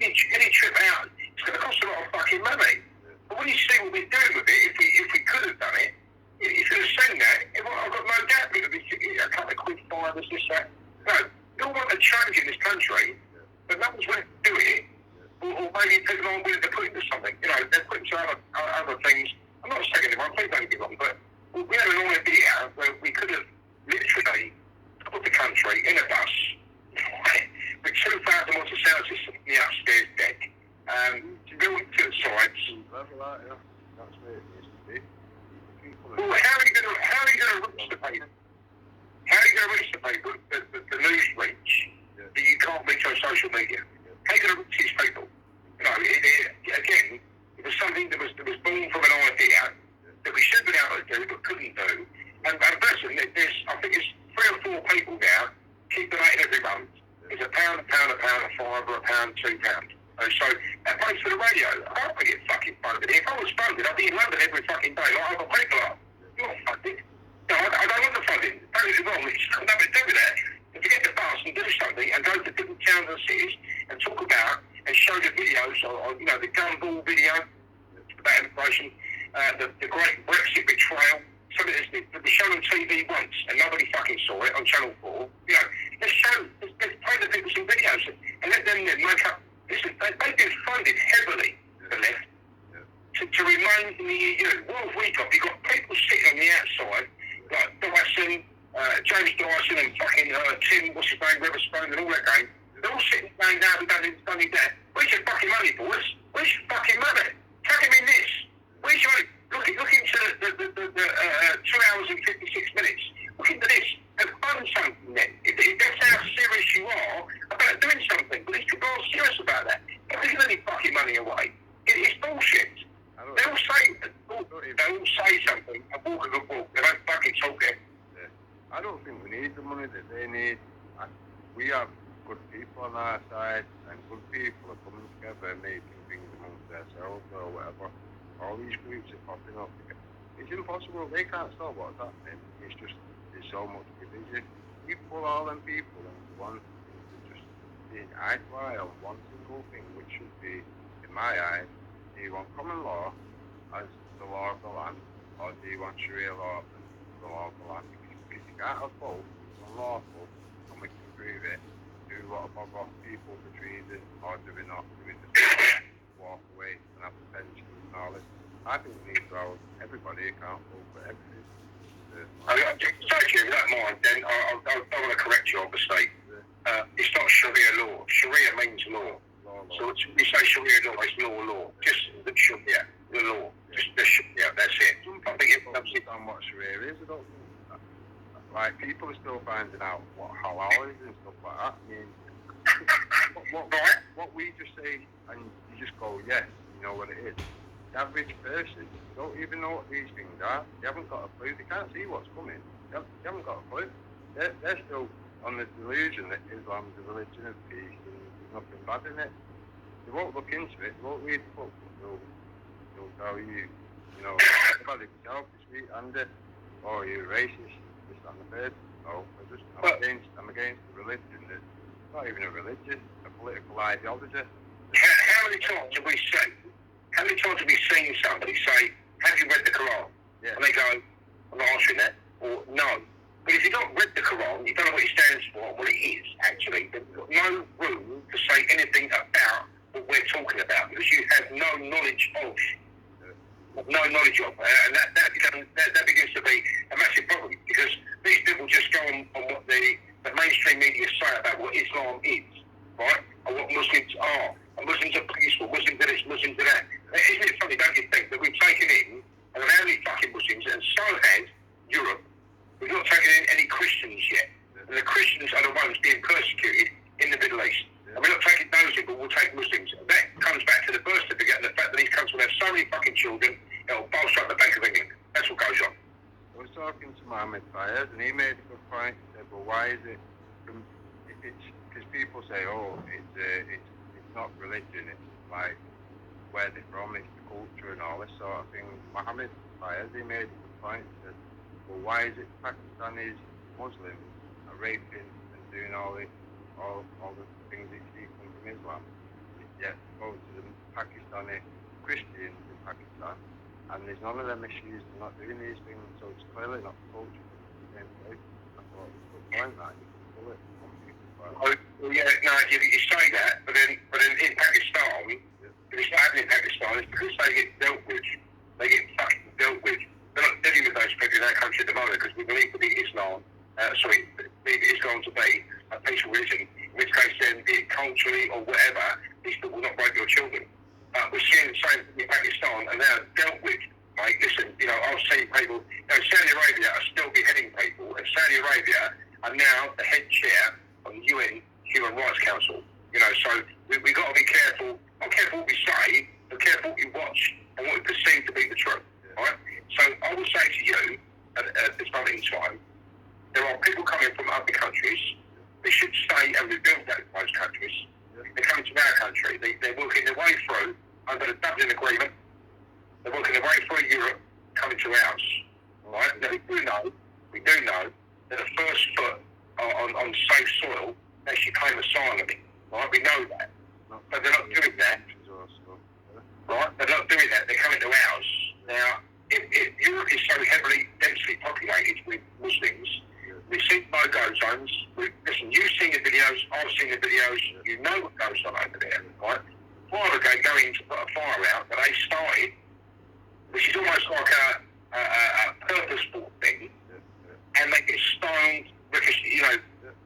Any trip out, it's going to cost a lot of fucking money. Yeah. But when you see what we're doing with it, if we could have done it, if you could have seen that, I've got no doubt it would be a couple of quid, $5, this, that. No, we all want a change in this country, but no one's willing to do it. Or maybe people aren't willing to put into something. They're putting to other things. I'm not saying anyone, please don't get me wrong, but we had an idea where we could have literally put the country in a bus with 2,000 watts of sound system in the upstairs deck, built to the sides. That's where it needs to be. Well, how are you going to reach the people? How are you going to reach the people? pound. And so that pays for the radio. I don't get fucking funded. If I was funded, I'd be in London every fucking day. Like I've got people up. You're not funded. No, I don't want the funding. Don't get me wrong. It's got nothing to do with that. If you get the bus and do something and go to different towns and cities and talk about and show the videos or you know, the gumball video about immigration, the great Brexit betrayal, something that's been shown on TV once and nobody fucking saw it on Channel 4. You know, let's play the people some videos and let them make up. Listen, they've been funded heavily, the left, to remain in the EU. What have we got? We've got people sitting on the outside, like Dyson, James Dyson and fucking Tim, what's his name, Weatherspoon and all that game. They're all sitting saying, no, we don't need that. Where's your fucking money, boys? Where's your fucking money? Tuck him in this. Where's your money? Look into the 2 hours and 56 minutes. Look into this and fund something then. If that's how serious you are about doing something, but these people are serious about that. Not giving any fucking money away. It's bullshit. They all say something and walk a good walk. They don't fucking talk it. Yeah. I don't think we need the money that they need. We have good people on our side, and good people are coming together and making things amongst themselves or whatever. All these groups are popping up. It's impossible. They can't stop what's happening. It's just there's so much division. We pull all them people into one thing to just be eye to eye on one single thing, which should be, in my eyes, do you want common law as the law of the land, or do you want Sharia law as the law of the land? Because you can't have both. It's unlawful, and we can prove it. Do what above off people for treason, or do we not? Do we just walk away and have the pensions and all this? I think we need to hold everybody accountable for everything. Thank you, if you don't mind, then I don't want to correct you, obviously. It's not Sharia law. Sharia means law. So when we say Sharia law, it's law. Just the Sharia, the law. Just the Sharia, that's it. Some people don't understand what Sharia is. I don't think that. Like, people are still finding out what halal is and stuff like that. I mean, what we just say, and you just go, yes, you know what it is. The average person don't even know what these things are. They haven't got a clue. They can't see what's coming. They haven't got a clue. They're still on the delusion that Islam is a religion of peace and there's nothing bad in it. They won't look into it. They won't read the book. They'll tell you, you know, about it yourself, you sweet-handed, or you're racist, this, that, and the third. No, I'm against the religion. It's not even a religion, a political ideology. How many times have we seen somebody say, have you read the Quran? Yeah. And they go, I'm not answering that, or no. But if you've not read the Quran, you don't know what it stands for, what it is, actually. There's no room to say anything about what we're talking about, because you have no knowledge of. And that begins to be a massive problem, because these people just go on what the mainstream media say about what Islam is, right? And what Muslims are. And Muslims are peaceful, Muslims are this, Muslims are that. Isn't it funny, don't you think, that we've taken in and how many fucking Muslims, and so has Europe, we've not taken in any Christians yet. And the Christians are the ones being persecuted in the Middle East. And we're not taking those in, but we'll take Muslims. That comes back to the birth certificate and the fact that these countries will have so many fucking children, it'll bolster up the Bank of England. That's what goes on. I was talking to Mohammed Fayez, and he made a good point. He said, well, why is it, because people say, oh, it's not religion, it's like where they're from, it's the culture and all this sort of thing. Mohammed Fayez, he made a good point. He said, well, why is it Pakistanis, Muslims are raping and doing all the things that you see come from Islam? Yet go to the Pakistani Christians in Pakistan, and there's none of them issues. They're not doing these things, so it's clearly not the culture in the same place. I thought it was a good point that you can pull it on people. Well, yeah, no, you say that, but then in Pakistan, if it's not happening in Pakistan, it's because they get dealt with. They get fucking dealt with. They're not dealing with those people in that country at the moment, because we believe to be Islam. Believe Islam to be a peaceful religion, in which case then, be it culturally or whatever, these people will not break your children. We're seeing the same thing in Pakistan, and they're dealt with. Mate, listen, you know, I've seen people, you know, Saudi Arabia are still beheading people, and Saudi Arabia are now the head chair on the UN Human Rights Council. You know, so we've got to be careful, not careful what we say, but careful what we watch and what we perceive to be the truth. Right? So I would say to you, at this moment in time, there are people coming from other countries. They should stay and rebuild those countries. they're coming to our country. They're working their way through under the Dublin Agreement. They're working their way through Europe, coming to ours. Right? Now we do know that the first foot on safe soil actually claim asylum. Right? We know that. But they're not doing that. Right? They're not doing that. They're coming to ours. Now, if Europe is so heavily, densely populated with Muslims, we've seen no-go zones. Listen, you've seen the videos, I've seen the videos, you know what goes on over there, right? Fire brigade going to put a fire out that they started, which is almost like a purposeful thing, and they get stoned,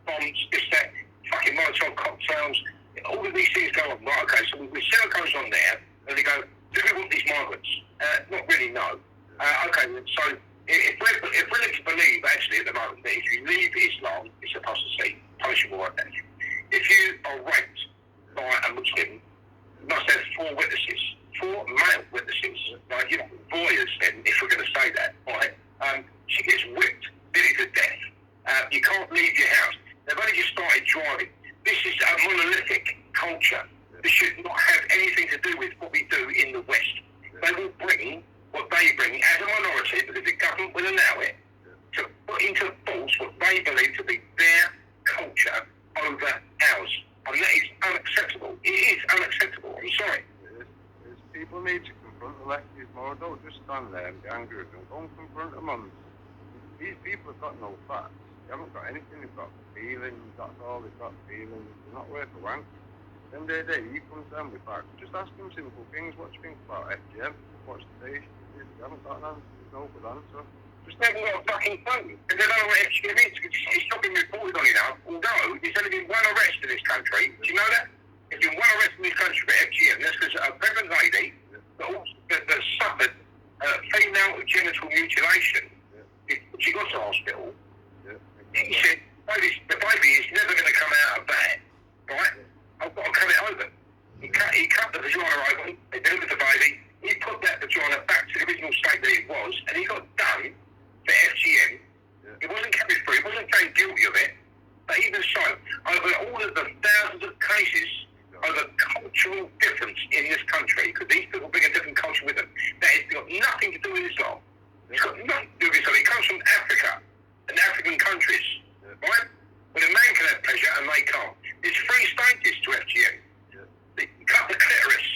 bombs, this, that, fucking Molotov cocktails, all of these things go on. Right, okay, so we see what goes on there, and they go, do we want these migrants? Not really, no. Okay, so if we're led to believe, actually, at the moment, that if you leave Islam, it's apostasy, punishable like that. If you are raped by a Muslim, you must have 4 witnesses, 4 male witnesses, like, voyeurs then, if we're going to say that, right? She gets whipped, beaten to death. You can't leave your house. They've only just started driving. This is a monolithic culture. This should not have anything to do with what we do in the West. They will bring what they bring as a minority, because the government will allow it, to put into force what they believe to be their culture over ours. And that is unacceptable. It is unacceptable. I'm sorry. People need to confront the lefties more. Don't just stand there and be angry with them. Go and confront them on. These people have got no facts. They haven't got anything. They've got feelings. That's all they've got, feelings. They're not worth a wank. Then the day he comes down with facts. Just ask him simple things. What do you think about FGM? What's the station? You haven't got an answer. There's no good answer. Just never got a fucking phone. Because they don't know what FGM is. It's not been reported on enough. Although there's only been 1 arrest in this country. Do you know that? There's been 1 arrest in this country for FGM. That's because a pregnant lady that suffered female genital mutilation. She got to hospital. He said, the baby is never going to come out of that. Right? I've got to cut it open. He cut the vagina open. They delivered the baby. He put that vagina back to the original state that it was, and he got done for FGM. It wasn't carried through. He wasn't found guilty of it. But even so, over all of the thousands of cases over cultural difference in this country, because these people bring a different culture with them, that has got nothing to do with Islam. It's got nothing to do with Islam. It comes from Africa and African countries, right? Where a man can have pleasure and they can't. There's 3 stages to FGM. You cut the clitoris.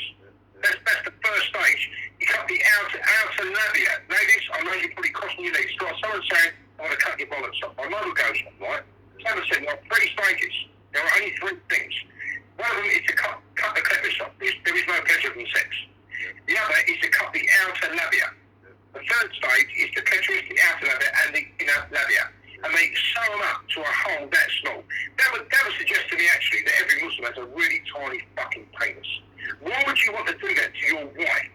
That's the first stage. You cut the outer labia. Ladies, I know you're probably crossing your legs. So someone saying, I want to cut your bollocks off. I know what goes on, right? Someone said, there are 3 stages. There are only 3 things. One of them is to cut the clitoris off. There is no pleasure in sex. The other is to cut the outer labia. The third stage is the clitoris, the outer labia, and the inner labia. And they sew them up to a hole that small. That would suggest to me, actually, that every Muslim has a really tiny fucking penis. Why would you want to do that to your wife?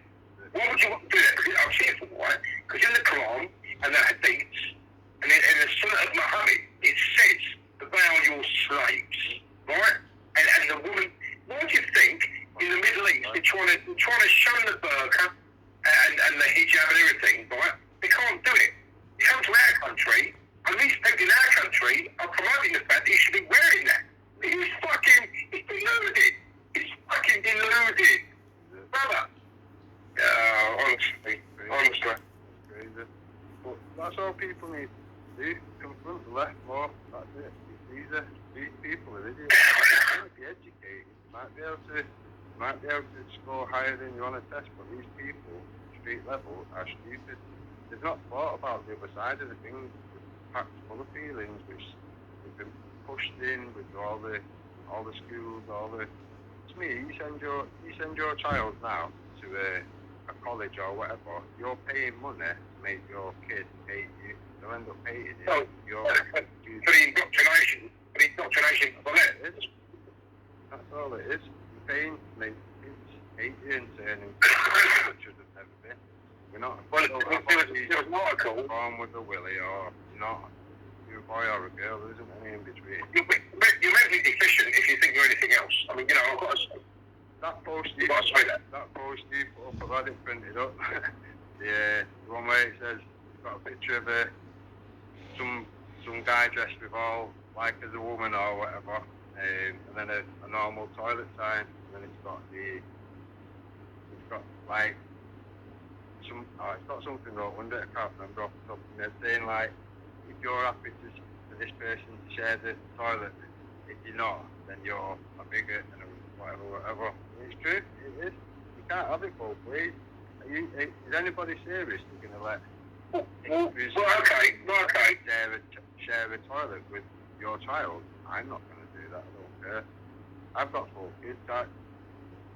Why would you want to do that? Because I'll see it for why. Because in the Quran and the Hadiths, and in the Sunnah of Muhammad, it says that they are your slaves, right? And the woman, what do you think in the Middle East, they're trying to show the burqa and the hijab and everything, right? They can't do it. You come to our country, and these people in our country are promoting the fact that you should be wearing that. It's deluded. It's fucking deluded. Brother. Honestly. Crazy. But that's all people need to do. Confront the left more. That's it. These people are idiots. They might be educated. They might be able to score higher than you on a test, but these people, street level, are stupid. They've not thought about the other side of the thing. They're packed full of feelings, which they've been pushed in with all the schools, It's me. You send your child now to a college or whatever. You're paying money to make your kid hate you. They'll end up hating you. For the indoctrination of the left. That's all it is. You're paying to make kids hate you and turn into what should have never been. We're not. Well, there was an article. Born with a willy, or not. You're a boy or a girl. There isn't any in between. You're mentally deficient if you think you're anything else. I mean, I've got to say. That post you put up, I've had it printed up. The one where it says, it's got a picture of some guy dressed with all, like as a woman or whatever, and then a normal toilet sign, and then it's got like it's got something wrong under it. I can't remember off the top of my head, saying like, if you're happy for this person to share the toilet, if you're not, then you're a bigot and whatever. It's true, it is. You can't have it both ways. Is anybody serious going to let okay. share a toilet with your child? I'm not going to do that. I don't care. I've got 4 kids. You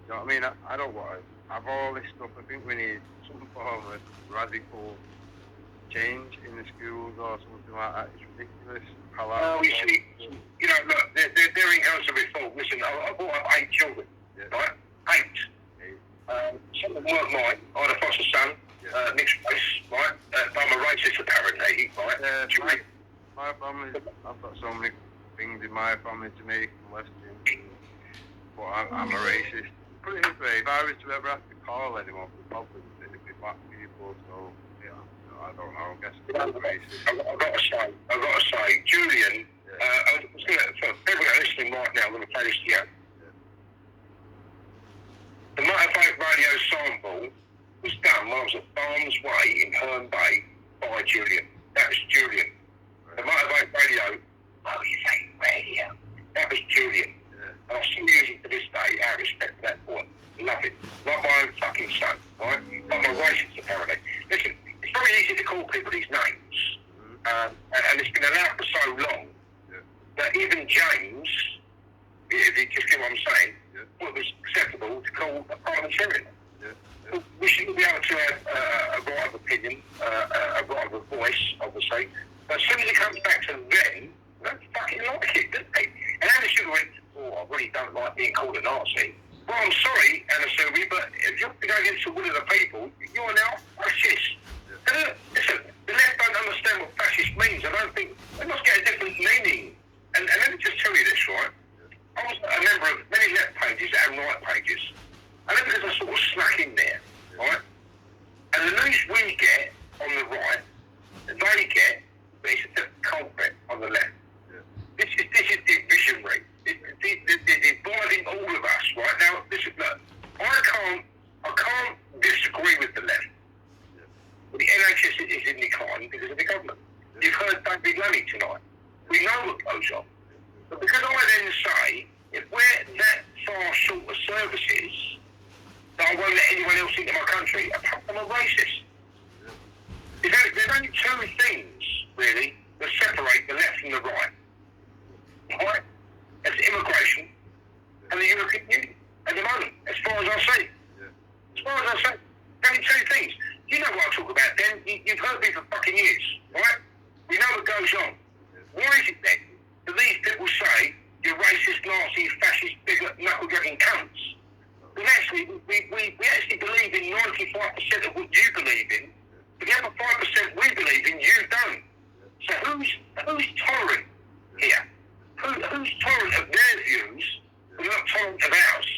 know what I mean? I don't want to have all this stuff. I think we need some form of radical change in the schools or something like that. It's ridiculous. You know, look, they're in house of reform. Listen, I brought up 8 children, right? 8. Some of them weren't mine. I had a foster son, mixed race, right? I'm a racist apparently, right? My family, I've got so many things in my family, Jamaican, Western, but I'm a racist. Put it this way, if I was to ever have to call anyone for problems, it'd be black people, so, yeah, I don't know, I guess I'm racist. I've got to say, Julian, for everyone listening right now, I'm going to play this to you. The motiv8 radio sample was done when I was at Barnes Way in Herne Bay by Julian. That was Julian. The motiv8 radio, radio. That was Julian. And I still use it to this day out of respect for that boy. Love it. Like my own fucking son, right? Like my racist apparently. Listen, it's very easy to call people these names. And it's been allowed for so long that even James, if you just get what I'm saying, it was acceptable to call a parliamentarian. We should be able to have a right of opinion, a right of a voice, obviously. But as soon as it comes back to them, they don't fucking like it, do they? And Anna Sugar went, I really don't like being called a Nazi. Well, I'm sorry, Anna Sugar, but if you're going against the will of the people, you're now fascist. And listen, the left don't understand what fascist means. I don't think, they must get a different meaning. And let me just tell you this, right? I was a member of many left pages and right pages. And then because I sort of snuck in there, right? And the news we get on the right, they get, it's the culprit on the left. This is divisionary. They're dividing all of us, right? Now, listen, look, I can't disagree with the left. The NHS is in decline because of the government. You've heard David Lunny tonight. We know what goes on. But because I then say, if we're that far short of services, that I won't let anyone else into my country, apart from a racist. There's only 2 things, really, that separate the left from the right. Right? That's immigration and the European Union at the moment, as far as I see. As far as I see. Only 2 things. You know what I talk about, Dan. You've heard me for fucking years, right? We know what goes on. Why is it then that these people say you're racist, Nazi, fascist, bigot, knuckle-dragging cunts? And actually, we actually believe in 95% of what you believe in, but the other 5% we believe in, you don't. So who's tolerant here? Who's tolerant of their views, but not tolerant of ours?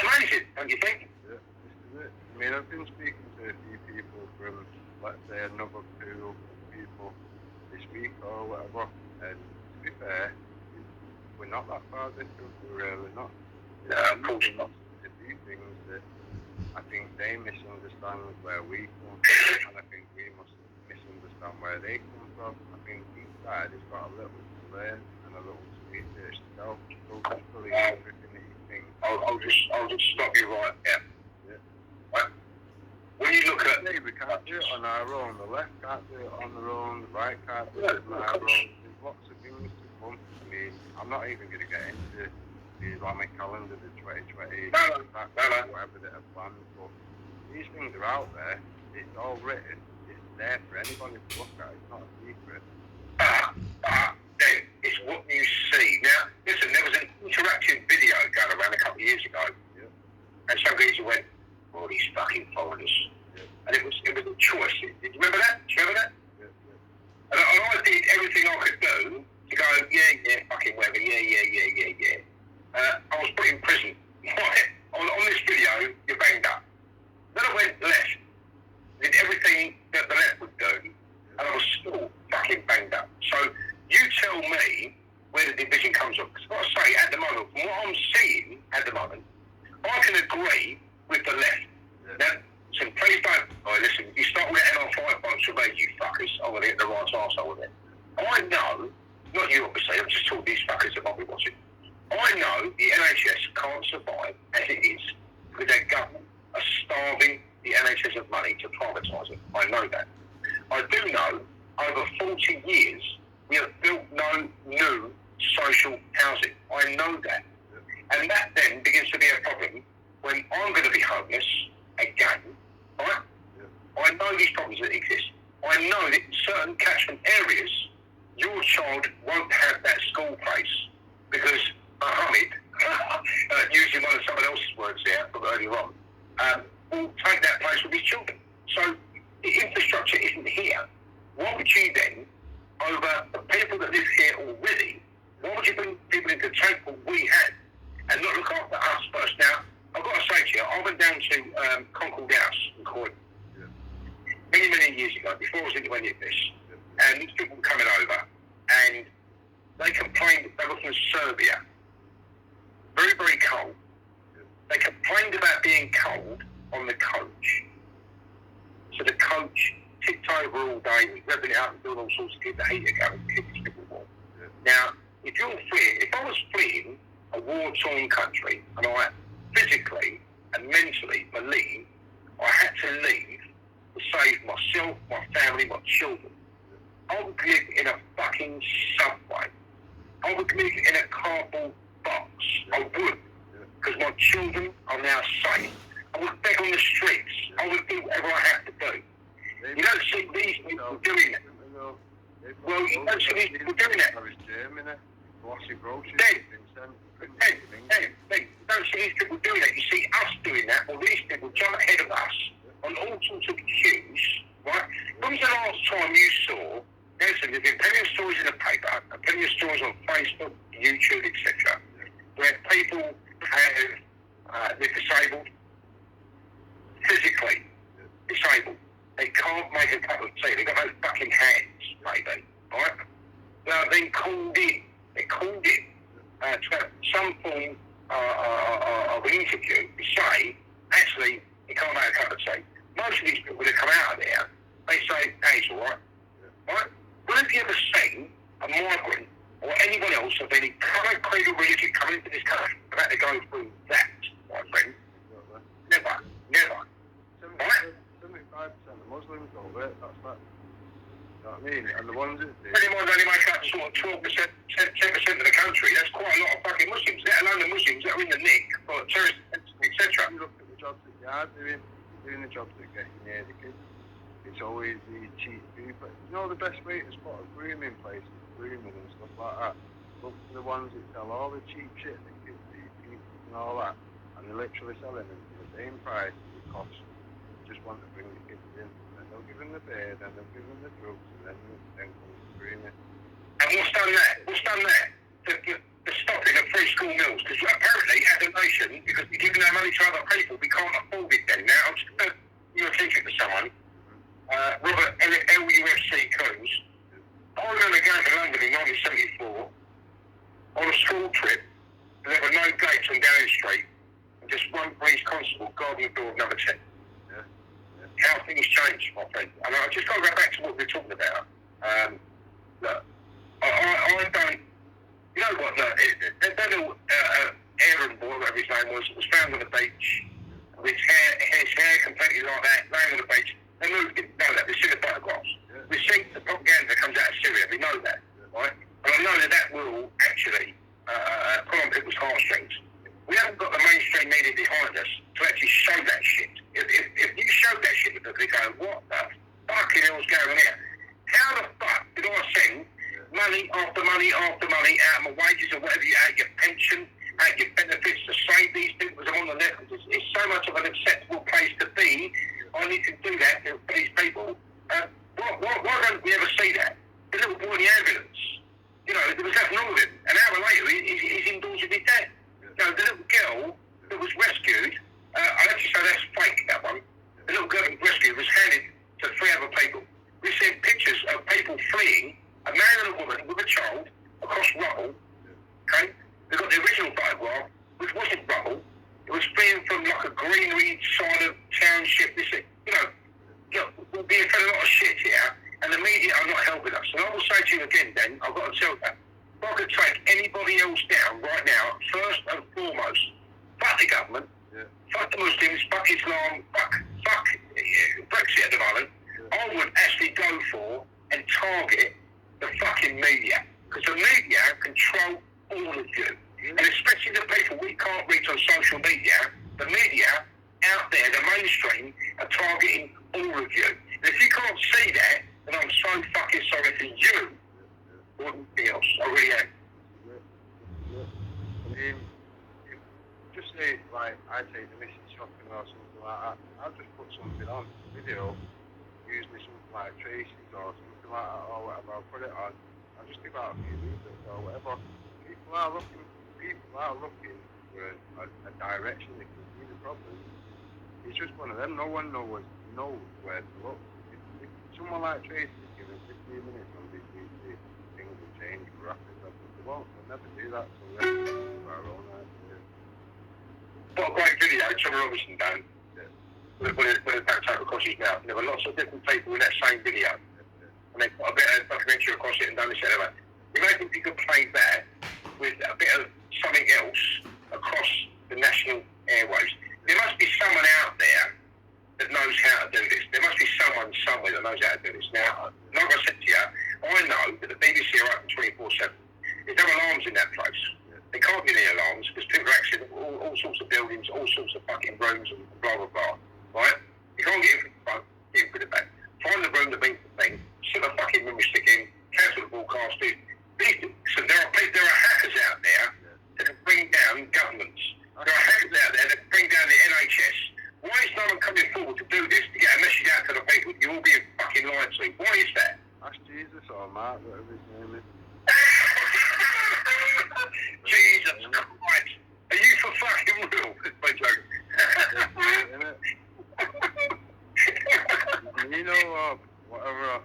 Amazing, don't you think? Yeah, this is it. I mean, I've been speaking to a few people from, let's say, another pool of people this week or whatever, and to be fair, we're not that far different, we're really not. Of course not. There's a few things that I think they misunderstand where we come from, and I think we must misunderstand where they come from. I think each side has got a little to learn and a little to research itself. Don't just believe everything that you think. I'll just stop you right there. Right. When you look at... We can't do it on our own. The left can't do it on their own. The right can't do it on our own. There's lots of things to come. I mean, I'm not even going to get into the Islamic calendar, the 2020, whatever they have planned. But these things are out there. It's all written. It's there for anybody to look at. It's not a secret. Then it's what you see. Now, listen, there was an interactive video going around a couple of years ago, and some geezer went, "Oh, these fucking foreigners," and it was a choice. Did you remember that? Do you remember that? And I did everything I could do to go, yeah, fucking whatever, yeah. I was put in prison. Right? On this video, you're banged up. Then I went left, did everything that the left would do, and I was still fucking banged up. So you tell me where the division comes from. Because I've got to agree with the left. Now, so please don't. Oh, listen, you start letting our fight box from me, you fuckers. I'm going to get the right arsehole with it. I know, not you obviously, I'm just talking these fuckers that might be watching. I know the NHS can't survive as it is because their government are starving the NHS of money to privatise it. I know that. I do know over 40 years we have built no new social housing. I know that. And that then begins to be a problem when I'm going to be homeless again, right? I know these problems that exist. I know that in certain catchment areas, your child won't have that school place because Mohammed, using one of someone else's words there from earlier on, will take that place with his children. So the infrastructure isn't here. Why would you then, over the people that live here already, why would you bring people in to take what we had and not look after us first? Now, I've got to say to you, I went down to Concord House in Croydon many, many years ago, before I was into any of this, and these people were coming over, and they complained that they were from Serbia. Very, very cold. They complained about being cold on the coach. So the coach tipped over all day, was revving it up and doing all sorts to keep the heater going, to keep these people warm. Now, if I was fleeing a war-torn country, and I physically and mentally believe I had to leave to save myself, my family, my children, I would live in a fucking subway. I would live in a cardboard box. I would. Because my children are now safe. I would beg on the streets. I would do whatever I have to do. You don't see these people doing it. Well, you don't see these people doing it. You don't see these people doing it. You see us doing that, or these people jump ahead of us on all sorts of cues, right? When was the last time you saw, listen, there's been plenty of stories in the paper, and plenty of stories on Facebook, YouTube, etc., where people they're disabled, physically disabled. They can't make a cup of tea. They've got no fucking hands, maybe, right? They're being called in. They're called in to have some form of an interview to say, actually, you can't make a cup of tea. Most of these people that come out of there, they say, hey, it's all right. Right? When have you ever seen a migrant or anyone else of any colour, creed, or religion coming into this country about to go through that, my friend? Never. Never. 75% of Muslims over it, that's that. You know what I mean? And the ones that do... Many might only make up sort of 12%, 10% of the country. That's quite a lot of fucking Muslims, let alone the Muslims that are in the nick for terrorists, etc. You look at the jobs that you are doing the jobs that get near the kids. It's always the cheap people. You know the best way to spot a grooming place is grooming and stuff like that. Look for the ones that sell all the cheap shit that kids do, pizzas and all that, and they're literally selling them for the same price as it costs. Just want to bring the kids in, and they'll give them the beer, then they'll give them the drugs, and then comes the grooming. And what's done that? What's done that? The stopping of free school meals, because apparently as a nation, because we're giving our money to other people, we can't afford it then. Now, I'm just going to your attention to someone, Robert LUFC Coons. I remember going to London in 1974 on a school trip, and there were no gates on Downing Street, and just one police constable guarding the door of number 10. How things change, my friend. And I just got to go back to what we were talking about. Look, I don't... You know what? Look, that little Aaron boy, whatever his name was found on the beach with his hair completely like that, laying on the beach. They moved him. Know that. We've seen the photographs. We've seen the propaganda that comes out of Syria. We know that, right? And I know that will actually pull on people's heartstrings. We haven't got the mainstream media behind us to actually show that shit. If you showed that shit, they go, what the fucking hell's going on here? How the fuck did I send money after money after money out of my wages or whatever, out of your pension, out of your benefits to save these people because I'm on the left? It's so much of an acceptable place to be. I need to do that for these people. Why don't we ever see that? The little boy in the ambulance, you know, there was nothing wrong with him. An hour later, he's indoors with his dad. You know, the little girl that was rescued, I actually say that's fake, that one. The little girl that was rescued was handed to 3 other people. We've seen pictures of people fleeing, a man and a woman with a child, across rubble. Okay? They've got the original photograph, which wasn't rubble. It was fleeing from like greenery side of township. This, you know, we're being fed a lot of shit here, and the media are not helping us. And I will say to you again, Dan, I've got to tell that. If I could take anybody else down right now, first and foremost, fuck the government, fuck the Muslims, fuck Islam, fuck Brexit at the moment, I would actually go for and target the fucking media. Because the media control all of you. And especially the people we can't reach on social media, the media out there, the mainstream, are targeting all of you. And if you can't see that, then I'm so fucking sorry for you. Everything else, I really am. I mean, just say, like, I take the missus shopping or something like that, I'll just put something on video, usually something like Tracy's or something like that, or whatever, I'll put it on, I'll just give out a few reasons or whatever. People are looking for a direction they can see the problem. It's just one of them, no one knows where to look. If someone like Tracy is given 15 minutes on these things will change rapidly, but they won't, they'll never do that, so we have to do our own ideas. What a great video, Trevor Robinson done. With a backtrack across his mouth. There were lots of different people in that same video. And they put a bit of documentary across it and done this anyway. Imagine if you could play that with a bit of something else across the national airwaves. There must be someone out there that knows how to do this. There must be someone somewhere that knows how to do this. Now, like I said to you, I know that the BBC are open 24/7. There's no alarms in that place. There can't be any alarms because people are actually all sorts of buildings, all sorts of fucking rooms and blah, blah, blah. Right? You can't get in from the front, get in from the back. Find the room that means the thing, sit a fucking memory stick in, cancel the broadcast. So there are hackers out there that can bring down governments. There are hackers out there that can bring down the NHS. Why is no one coming forward to do this, to get a message out to the people that you're all being fucking lied to? Why is that? Ask Jesus or Mark, whatever his name is. Jesus Christ. Are you for fucking real? My joke. You know, whatever.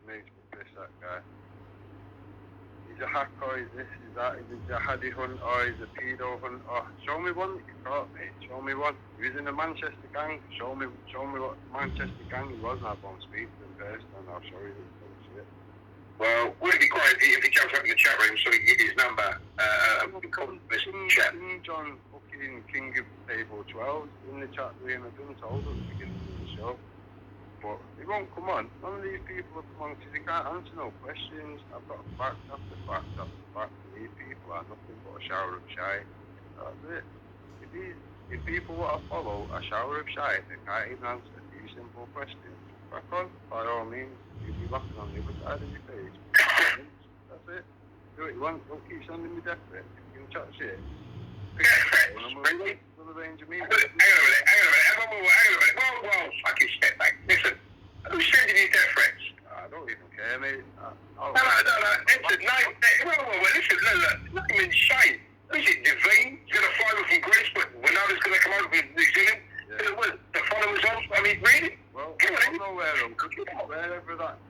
Makes me piss, that guy. He's a hacker, he's this, he's that, he's a jihadi hunt, or he's a pedo hunt, or show me one that you caught, mate, show me one. He was in the Manchester gang, show me what Manchester gang he was, and I won't speak to him first, and I'll show you this bullshit. Well, would it be great if he jumps up in the chat room so he can give his number? King John fucking King of Table 12 in the chat room, I've been told at the beginning of the show. But he won't come on. None of these people will come on because they can't answer no questions. I've got fact after fact after fact. These people are nothing but a shower of shite. That's it. If people want to follow a shower of shite that can't even answer a few simple questions, crack on, by all means. You'll be laughing on the other side of your face. That's it. Do what you want. Don't keep sending me death threats. If you can chat shit. Really? We'll arrange a meeting. Hang on a minute. Well, fucking step back. Listen, who's sending you death threats? I don't even care, mate. No. Listen, look, nothing insane. Is it Devine? He's going to fly over from Greece, but Ronaldo's going to come over from New Zealand? Yeah. The followers on? I mean, really? Well, I don't know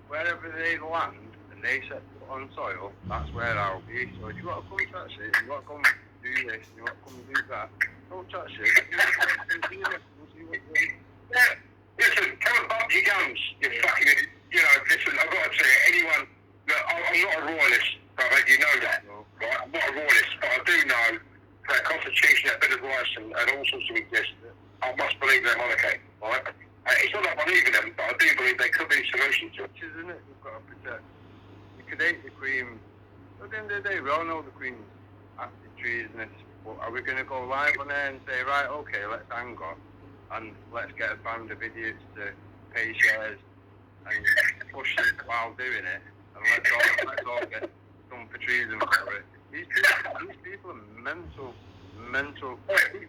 wherever they land and they set foot on soil, that's where I'll be. So if you want to come chat shit, you want to come do this, you want to come do that, don't chat shit. Yeah. Listen, come and bump your gums, you fucking, listen, I've got to tell you, anyone, look, I'm not a royalist, right, you know that, right? I'm not a royalist, but I do know that a constitution, that Bill of Rights and all sorts of exist, I must believe in monarchy, right? It's not that I believe in them, but I do believe they could be a solution to it. Isn't it? We've got to protect. You could hate the Queen. At the end of the day, we all know the Queen's acted treasonous, but are we going to go live on there and say, right, okay, let's hang on, and let's get a band of idiots to pay shares and push it while doing it, and let's all get done for treason for it. These people are mental.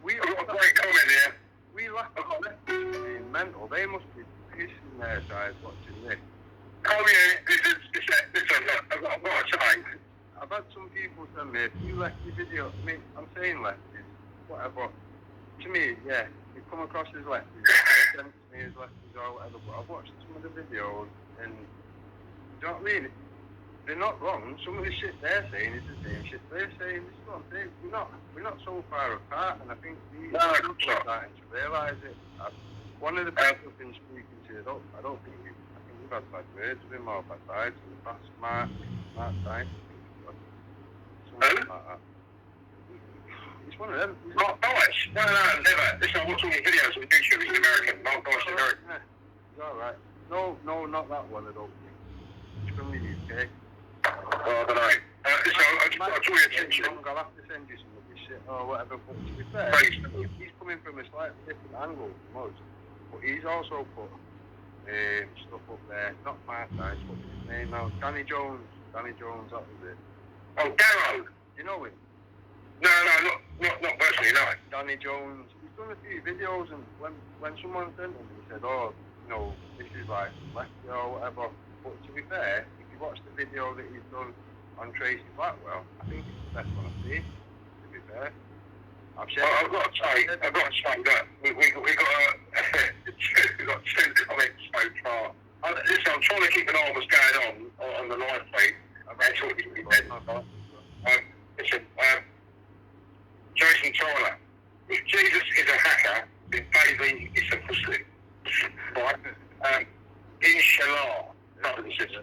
We I've got a great comment here. We laugh at them being mental. They must be pissing their sides watching this. Oh yeah, listen, I've got a time. I've had some people tell me, if you left your video, I mean, I'm saying lefties, whatever. To me, yeah, you come across as lefties, sent to me as lefties or whatever, but I've watched some of the videos and, do you know what I mean? they're not wrong. Some of the shit they're saying is the same shit they're saying. This is what I'm saying. We're not so far apart, and I think these people are starting to realise it. One of the people I've been speaking to, I think we've had bad words with him or bad vibes in the past. Mark time. Something like that. He's one of them. Mark Dice? No, never. Listen, I watch all your videos on YouTube. He's an American. Mark Dice is American. Yeah, he's alright. No, not that one, I don't think. He's from the UK. Oh, I don't know. Listen, I'll draw your attention. I'll have to send you some of this shit or whatever, but to be fair, he's coming from a slightly different angle from us. But he's also put stuff up there, not Mark Dice, what's his name now? Danny Jones, that was it. Oh, Darrow! You know him? No, not personally, no. Danny Jones, he's done a few videos, and when someone sent him, he said, oh, you know, this is like lefty or whatever. But to be fair, if you watch the video that he's done on Tracy Blackwell, I think it's the best one I've seen, to be fair. I've got to say that we got two comments so far. Listen, I'm trying to keep an eye on what's going on the live feed. Listen, Jason Tyler, if Jesus is a hacker, then Bailey is a Muslim. Right? Inshallah.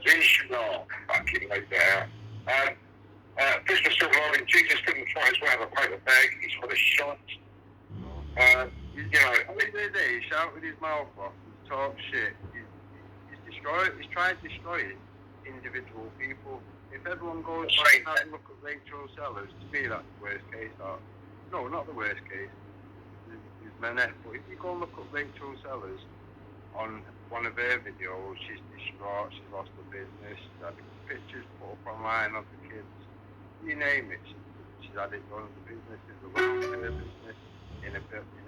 Inshallah. Fucking right there. Christmas Silver Lining, Jesus couldn't find his way out of a paper bag. He's got a shot. You know, at the end of the day, he shout with his mouth off, he talks shit. He's trying to destroy individual people. If everyone goes back and have a look at Rachel Sellers, to me that's the worst case. No, not the worst case. There's many. But if you go and look at Rachel Sellers on one of her videos, she's distraught, she's lost her business, she's had pictures put up online of the kids. You name it, she's had it done. The business is around her business, in a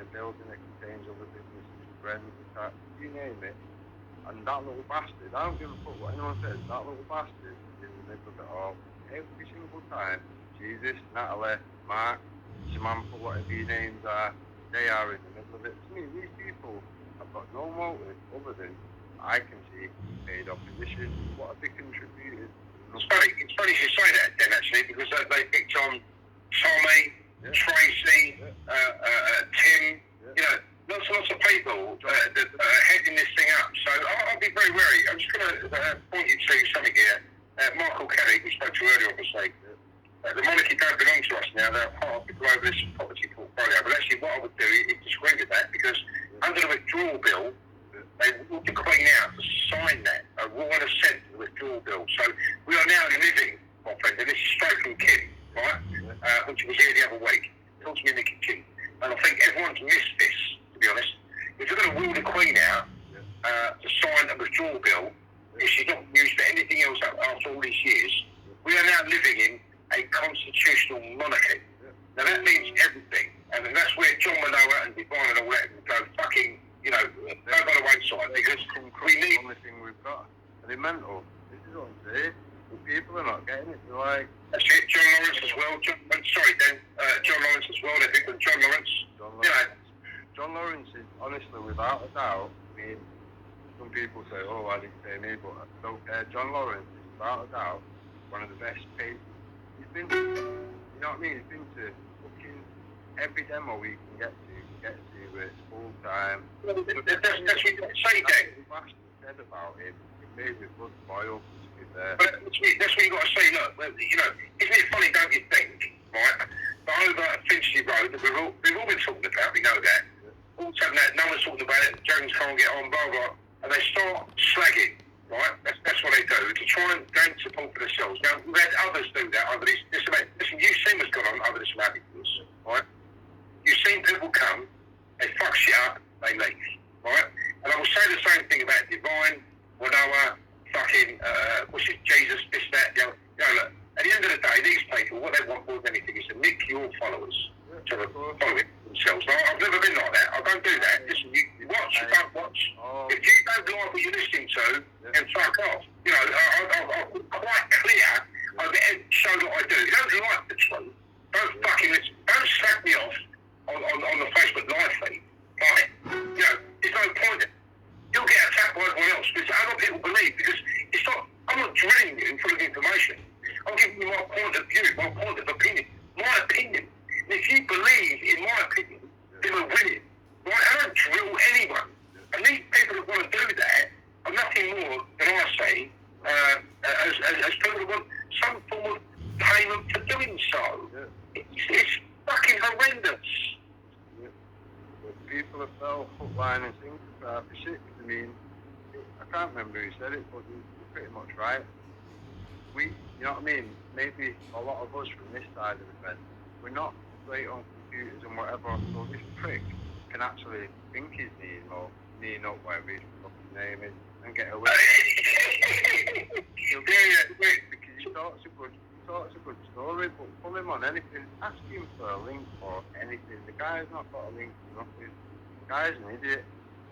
building that contains other businesses, friends, attached, you name it. And that little bastard, I don't give a fuck what anyone says, that little bastard is in the middle of it all. Every single time, Jesus, Natalie, Mark, Samantha, whatever your names are, they are in the middle of it. To me, these people have got no motive other than, I can see, paid opposition. What have they contributed? It's funny you say that, then, actually, because they picked on Tommy, Tracy, Tim, you know, lots of people that are heading this thing up. So I'll be very wary. I'm just going to point you to something here. Michael Kelly, we spoke to earlier, obviously. The monarchy don't belong to us now. They're part of the globalist property portfolio. But actually, what I would do is disagree with that, because under the withdrawal bill, they want the Queen out to sign that, a royal assent to the withdrawal bill. So we are now living, my friend, and this is straight from Kim, right? Which was here the other week. Talk to me in the kitchen. And I think everyone's missed this, to be honest. If you're going to rule the Queen out to sign a withdrawal bill, if she's not used for anything else after all these years, we are now living in a constitutional monarchy. Now that means everything. And that's where John Manoa and Divine and all that go fucking, you know, go by the wayside, because we need... The only thing we've got. And they're mental. This is what I'm saying. People are not getting it. They're like... That's it. John Lawrence as well. John Lawrence as well. They're big on John Lawrence. John Lawrence is, honestly, without a doubt, I mean, some people say, oh, I didn't say me, but I don't care. John Lawrence is, without a doubt, one of the best paid. He's been, you know what I mean? He's been to fucking every demo we can get to where it's full time. That's what you say, Dan. The bastard said about him, it made me blood boil. But that's what you got to say. Look, you know, isn't it funny? Don't you think, right? But over Finchley Road, that we've all been talking about. We know that. All of a sudden, no one's talking about it. Jones can't get on, blah blah, and they start slagging. Right? That's what they do to try and gain support for themselves. Now we've had others do that over this amount. Listen, you've seen what's gone on over this amount of years, right? You've seen people come, they fuck shit up, they leave, right? And I will say the same thing about Divine, Wanoa, fucking, Jesus, this, that, you know, look, at the end of the day, these people, what they want more than anything is to nick your followers to follow it themselves. Now, I've never been like that. I don't do that. Listen, you watch, you don't watch. If you don't like what you're listening to, then fuck off. You know, I'm quite clear over every show that I do. If you don't like the truth, don't fucking listen. Don't slack me off on the Facebook live feed. Right? You know, there's no point. You'll get attacked by everyone else, because other people believe, because it's not, I'm not drilling you full of information. people have fell hook, line and sinker for half a shit. I mean, I can't remember who said it, but you're pretty much right. You know what I mean? Maybe a lot of us from this side of the fence, we're not great on computers and whatever, so this prick can actually think his name or name up whatever his fucking name is and get away. Because he talks a good story, but pull him on anything, ask him for a link or anything. The guy's not got a link for nothing. The guy's an idiot.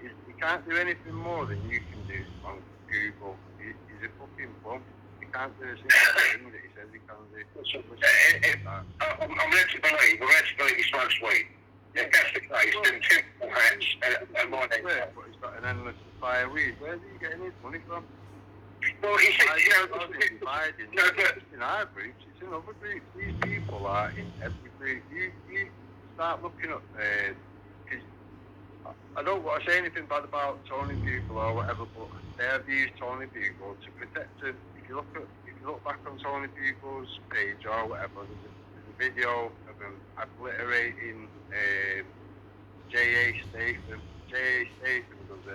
He can't do anything more than you can do on Google. He's a fucking bum. He can't do a single thing that he says he can do. I'm led to believe he smokes weed. If that's the case, then typical hats and my name. But he's got an endless supply of weed. Where's he getting his money from? Well, he said, it's in our groups, it's in other groups. These people are in every group. You start looking up, because I don't want to say anything bad about Tony Bugle or whatever, but they have used Tony Bugle to protect him. If you look back on Tony Bugle's page or whatever, there's a video of him obliterating J.A. Statham. J.A. Statham does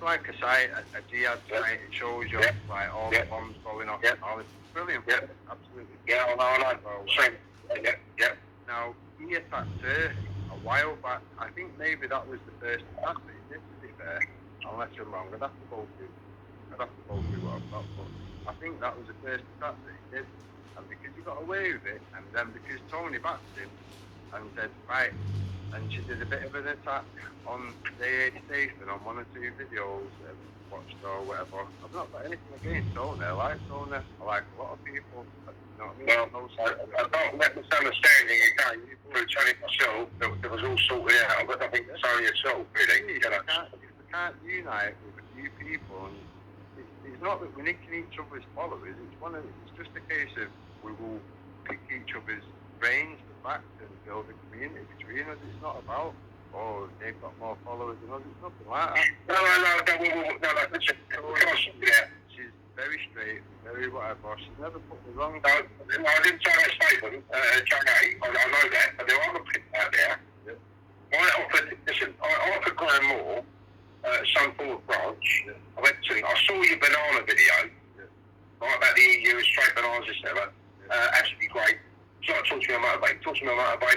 like a site, a jihad site. It shows you like all the bombs going off. All this brilliant. Absolutely. Yeah, I know. Same. Now he attacked her a while back. I think maybe that was the first attack that he did. To be fair, unless you're wrong, I'd have to go through what I've got. But I think that was the first attack that he did, and because he got away with it, and then because Tony backed him and said right. And she did a bit of an attack on J.A. Statham on one or two videos that I've watched or whatever. I've not got anything against Tony. I like Tony. I like a lot of people. You know what I mean? I don't let misunderstanding again. You were telling myself that was all sorted out, but I think it's only yourself, really. If we can't unite with a few people, and it's not that we're nicking each other's followers. It's just a case of we will pick each other's brains, the facts, and build a community between us. It's not about, oh, they've got more followers than us. It's nothing like that. No. She's very straight, very whatever. She's never put me wrong. No, I didn't say that statement, Jackie. I know that, but there are other people out there. Yeah. I offered Graham Moore some form of branch. Yeah. I went to him. I saw your banana video, right, about the EU and straight bananas, etc. Absolutely great. So I talked to me on motivate,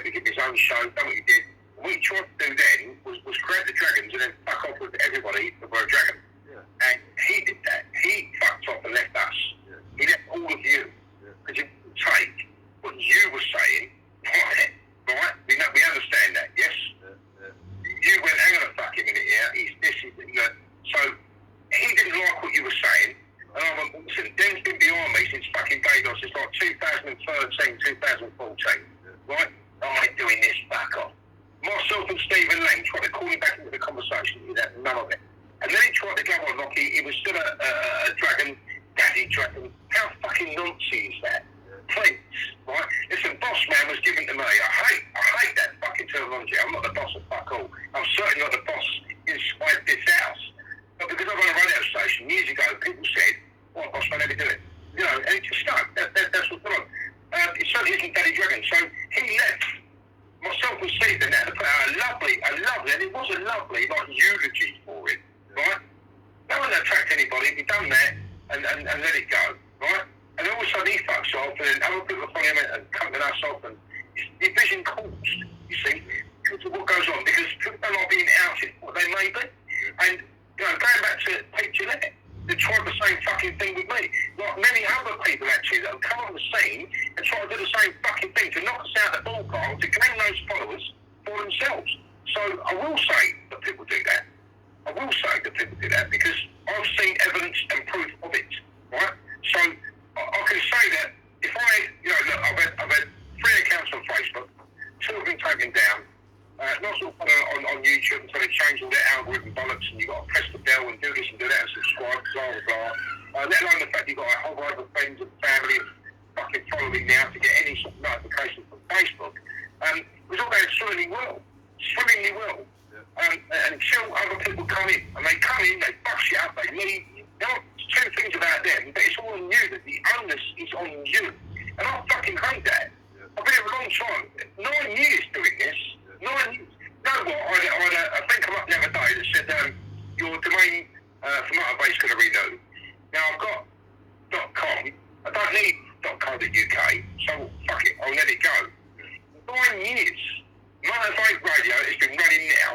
to give his own show, done what he did. What he tried to do then was create the dragons and then fuck off with everybody that were a dragon. Yeah. And he did that. He fucked off and left us. Yeah. He left all of you. Because he didn't take what you were saying, right? We understand that, yes? Yeah. You went, hang on a fucking minute here, he's this, he's that. So he didn't like what you were saying. And I went, listen, Den's been behind me since fucking day dot, since like 2013, 2014, right? I ain't doing this, fuck off. Myself and Stephen Lang tried to call him back into the conversation, he had none of it. And then he tried to go on like he was still a dragon, daddy dragon. How fucking nonsense is that? Please, right? Listen, boss man was given to me. I hate that fucking terminology. I'm not the boss of fuck all. I'm certainly not the boss inside this house. But because I run a radio station years ago, people said, "What boss man, let me do it?" You know, and it just stuck. That's what's going on. It certainly isn't Daddy Dragon. So he left. Myself and Stephen had to put out a lovely, and it was a lovely, like, eulogy for it, right? No one attacked anybody. He done that and let it go, right? And all of a sudden he fucks off, and other people follow him and cutting us off, and it's division caused, you see, because of what goes on, because people don't like being outed what they may be. And, you know, going back to Pete Gillette, they tried the same fucking thing with me. Like many other people, actually, that have come on the scene and tried to do the same fucking thing, to knock us out of the ballpark, to gain those followers for themselves. So I will say that people do that. Because I've seen evidence and proof of it, right? So I can say that if look, I've had 3 accounts on Facebook, 2 have been taken down. Not sort of on YouTube until they change all their algorithm bollocks, and you've got to press the bell and do this and do that and subscribe, blah, blah, blah. Let alone the fact you've got to hold over friends and family and fucking follow me now to get any sort of notification from Facebook. It was all going swimmingly well. Until other people come in. And they come in, they fuck shit up, they leave. There are 2 things about them, but it's all on you, that the onus is on you. And I fucking hate that. I've been here a long time, 9 years doing this. 9 years. No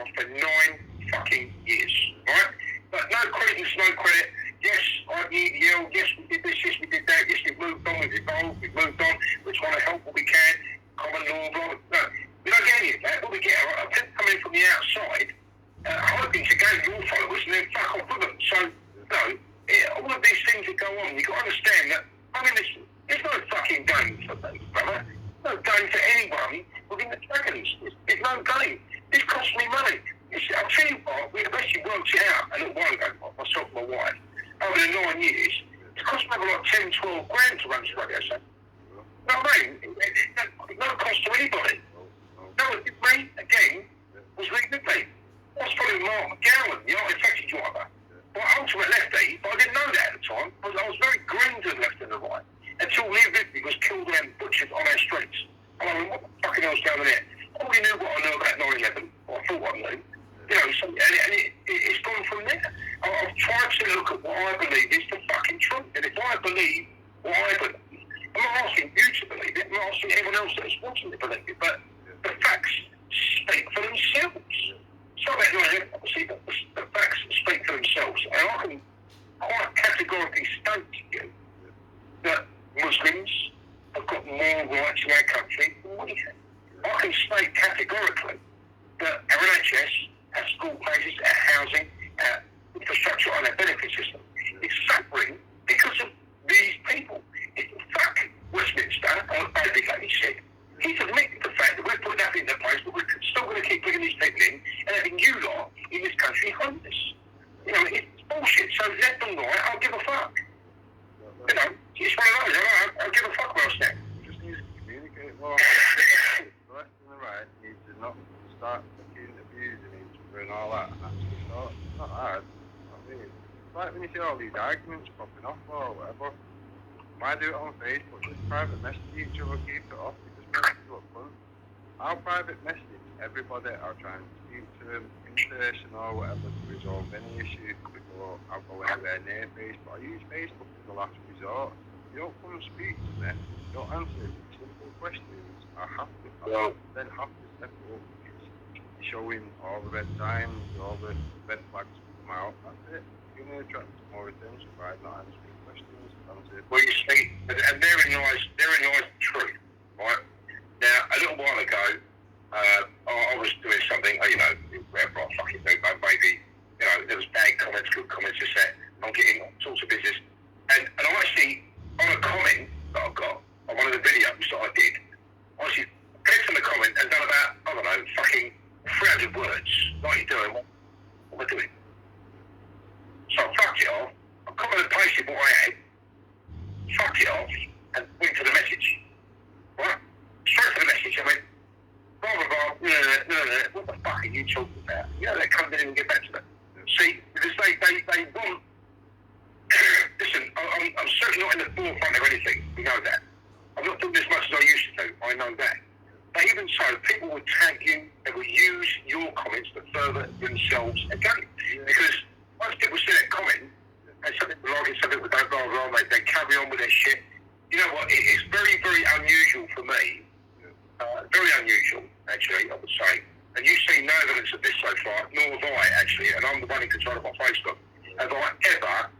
now for 9 fucking years, right? But no credence, no credit. Yes, I EDL, yes, we did this, yes, we did that, yes, we've moved on, we've evolved, we've moved on, we're trying to help what we can, common law, blah, blah. No, we don't get any of that. What we get are people coming in from the outside, hoping to gain your followers and then fuck off with them. So, all of these things that go on, you've got to understand that, I mean, there's no fucking game for me, brother. No game for anyone within the Dragons. There's no game. This costs me money. I'll tell you what, we've actually worked it out a little while ago, myself and my wife, over the 9 years. It's cost me like 10, 12 grand to run this radio show. You know what I mean? No cost to anybody. No, me, again, was Lee Ridley. I was following Mark McGowan, the architecture driver. But ultimate lefty, but I didn't know that at the time. I was very green to the left and the right. Until Lee Ridley was killed and butchered on our streets. And I mean, what the fucking hell's going on there? I already knew what I knew about 9/11, or I thought I knew. You know, so, it's gone from there. I've tried to look at what I believe is the fucking truth. And if I believe what I believe, I'm not asking you to believe it, I'm not asking anyone else that's watching to believe it, but the facts speak for themselves. So that, obviously, the facts speak for themselves. And I can quite categorically state to you that Muslims have got more rights in our country than we have. I can state categorically that our NHS, our school places, our housing, our infrastructure and our benefit system is suffering because of these people. If in fact Westminster, David Lammy said, he's admitted the fact that we're putting that into place, but we're still going to keep bringing these people in and having you lot in this country homeless. You know, it's bullshit. So left and right, I'll give a fuck. You know, it's one of those. I'll give a fuck where I stand. You just need to communicate more. The left and the right need to not start fucking abusing each other and all that. And that's just not hard. I mean, it's like when you see all these arguments popping off or whatever. Why do it on Facebook? Just private message each other, keep it off, because people are fun. I'll private message everybody, I'll try and speak to them in person or whatever to resolve any issues before I go anywhere near Facebook. I use Facebook as the last resort. You don't come and speak to me, you don't answer simple questions, I then have to step up. It's showing all the red signs, all the red flags come out, that's it. You're going to attract more attention by not answering questions. Well, you see, and therein lies the truth, right? Now, a little while ago, I was doing something, whatever I fucking do, but maybe, there was bad comments, good comments, just that I'm getting all sorts of business. And I actually, on a comment that I've got, on one of the videos that I did, I actually clicked on the comment and done about, I don't know, fucking 300 words, like you're doing, what am I doing? So I fucked it off, I copied and pasted what I had, fucked it off, and went to the message. Right? Straight to the message, I went, blah, blah, blah, what the fuck are you talking about? They come in and get back to them. See, because they want, listen, I'm certainly not in the forefront of anything, we know that. I'm not doing as much as I used to do, I know that. But even so, people will tag you, they will use your comments to further themselves again. Because once people see that comment, and some people like it, some people don't, blah, blah, blah, they carry on with their shit. You know what, it's very, very unusual for me, very unusual, actually, I would say. And you've seen no evidence of this so far, nor have I, actually, and I'm the one in control of my Facebook. Have I ever,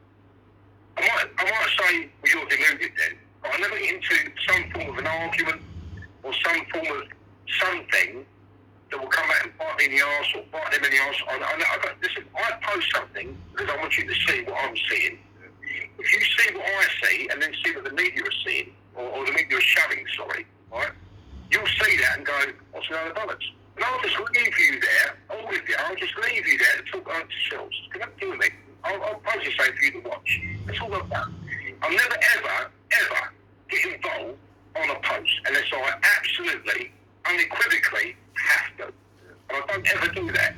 I might say, well, you're deluded then, but I never get into some form of an argument or some form of something that will come back and bite me in the arse or bite them in the arse. Listen, I post something because I want you to see what I'm seeing. If you see what I see and then see what the media is seeing, or the media is showing, right? You'll see that and go, what's the other bollocks? And I'll just leave you there, all of you, I'll just leave you there to talk amongst yourselves. Can that do with me? I'll post the same for you to watch. That's all I've done. I'll never, ever get involved on a post unless I absolutely, unequivocally have to. And I don't ever do that.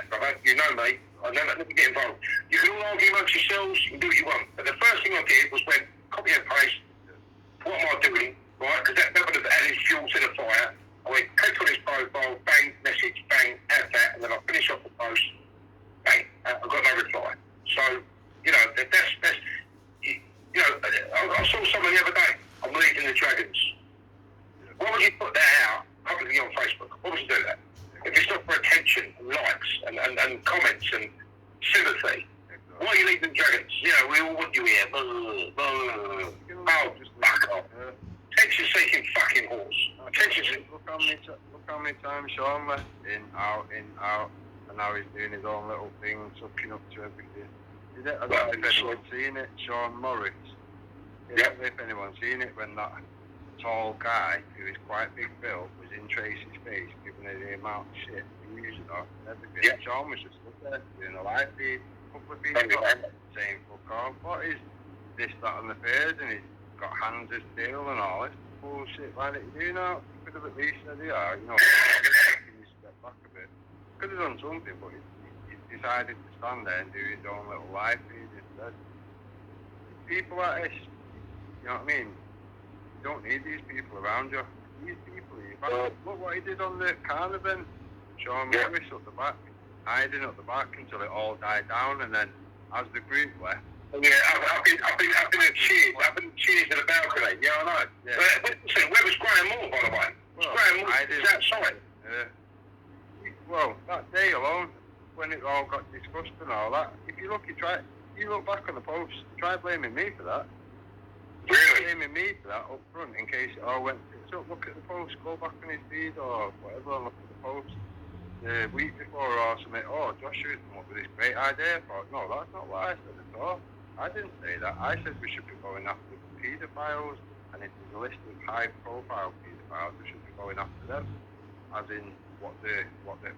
Brother. You know me. I never get involved. You can all argue amongst yourselves, you can do what you want. But the first thing I did was went, copy and paste, what am I doing, right? Because that would have added fuel to the fire. I went, click on his profile, bang, message, bang, add that, and then I finish off the post, bang, I've got no reply. So, that's I saw someone the other day, I'm leading the Dragons. Why would you put that out publicly on Facebook? Why would you do that? If it's not for attention and and comments and sympathy. Why are you leaving dragons? Yeah, we all want you here. Oh, fuck off. Attention-seeking fucking horse. Attention-seeking. Look how many times Sean left in, out, and now he's doing his own little thing, sucking up to everything. I don't know if anyone's seen it, Sean Morris. I don't know if anyone's seen it when that tall guy, who is quite big built, was in Tracy's face, giving her the amount of shit he used on and everything. Yeah. Sean was just up there doing a live feed, a couple of people saying, fuck off, what is this, that, and the third, and he's got hands of steel and all this bullshit. Why did you do that? You could have at least said, yeah, you know, can you step back a bit? Could have done something, but he decided to stand there and do his own little live feed instead. People like this, you know what I mean? You don't need these people around you. These people, look what he did on the car event. Sean Morris up the back, hiding up the back until it all died down, and then as the group left. Yeah, I've been cheers. I've been cheers at the balcony. Yeah, I know. Yeah. But listen, where was Graham Moore, by the way? Well, Graham Moore was outside. Well, that day alone, when it all got discussed and all that, if you look back on the post, try blaming me for that. Really? Blaming me for that up front in case it all went tits up. Look at the post, go back on his feed or whatever and look at the post. The week before or something, oh, Joshua's come up with this great idea. I thought, no, that's not what I said at all. I didn't say that. I said we should be going after paedophiles, and if there's a list of high-profile paedophiles, we should be going after them. As in what the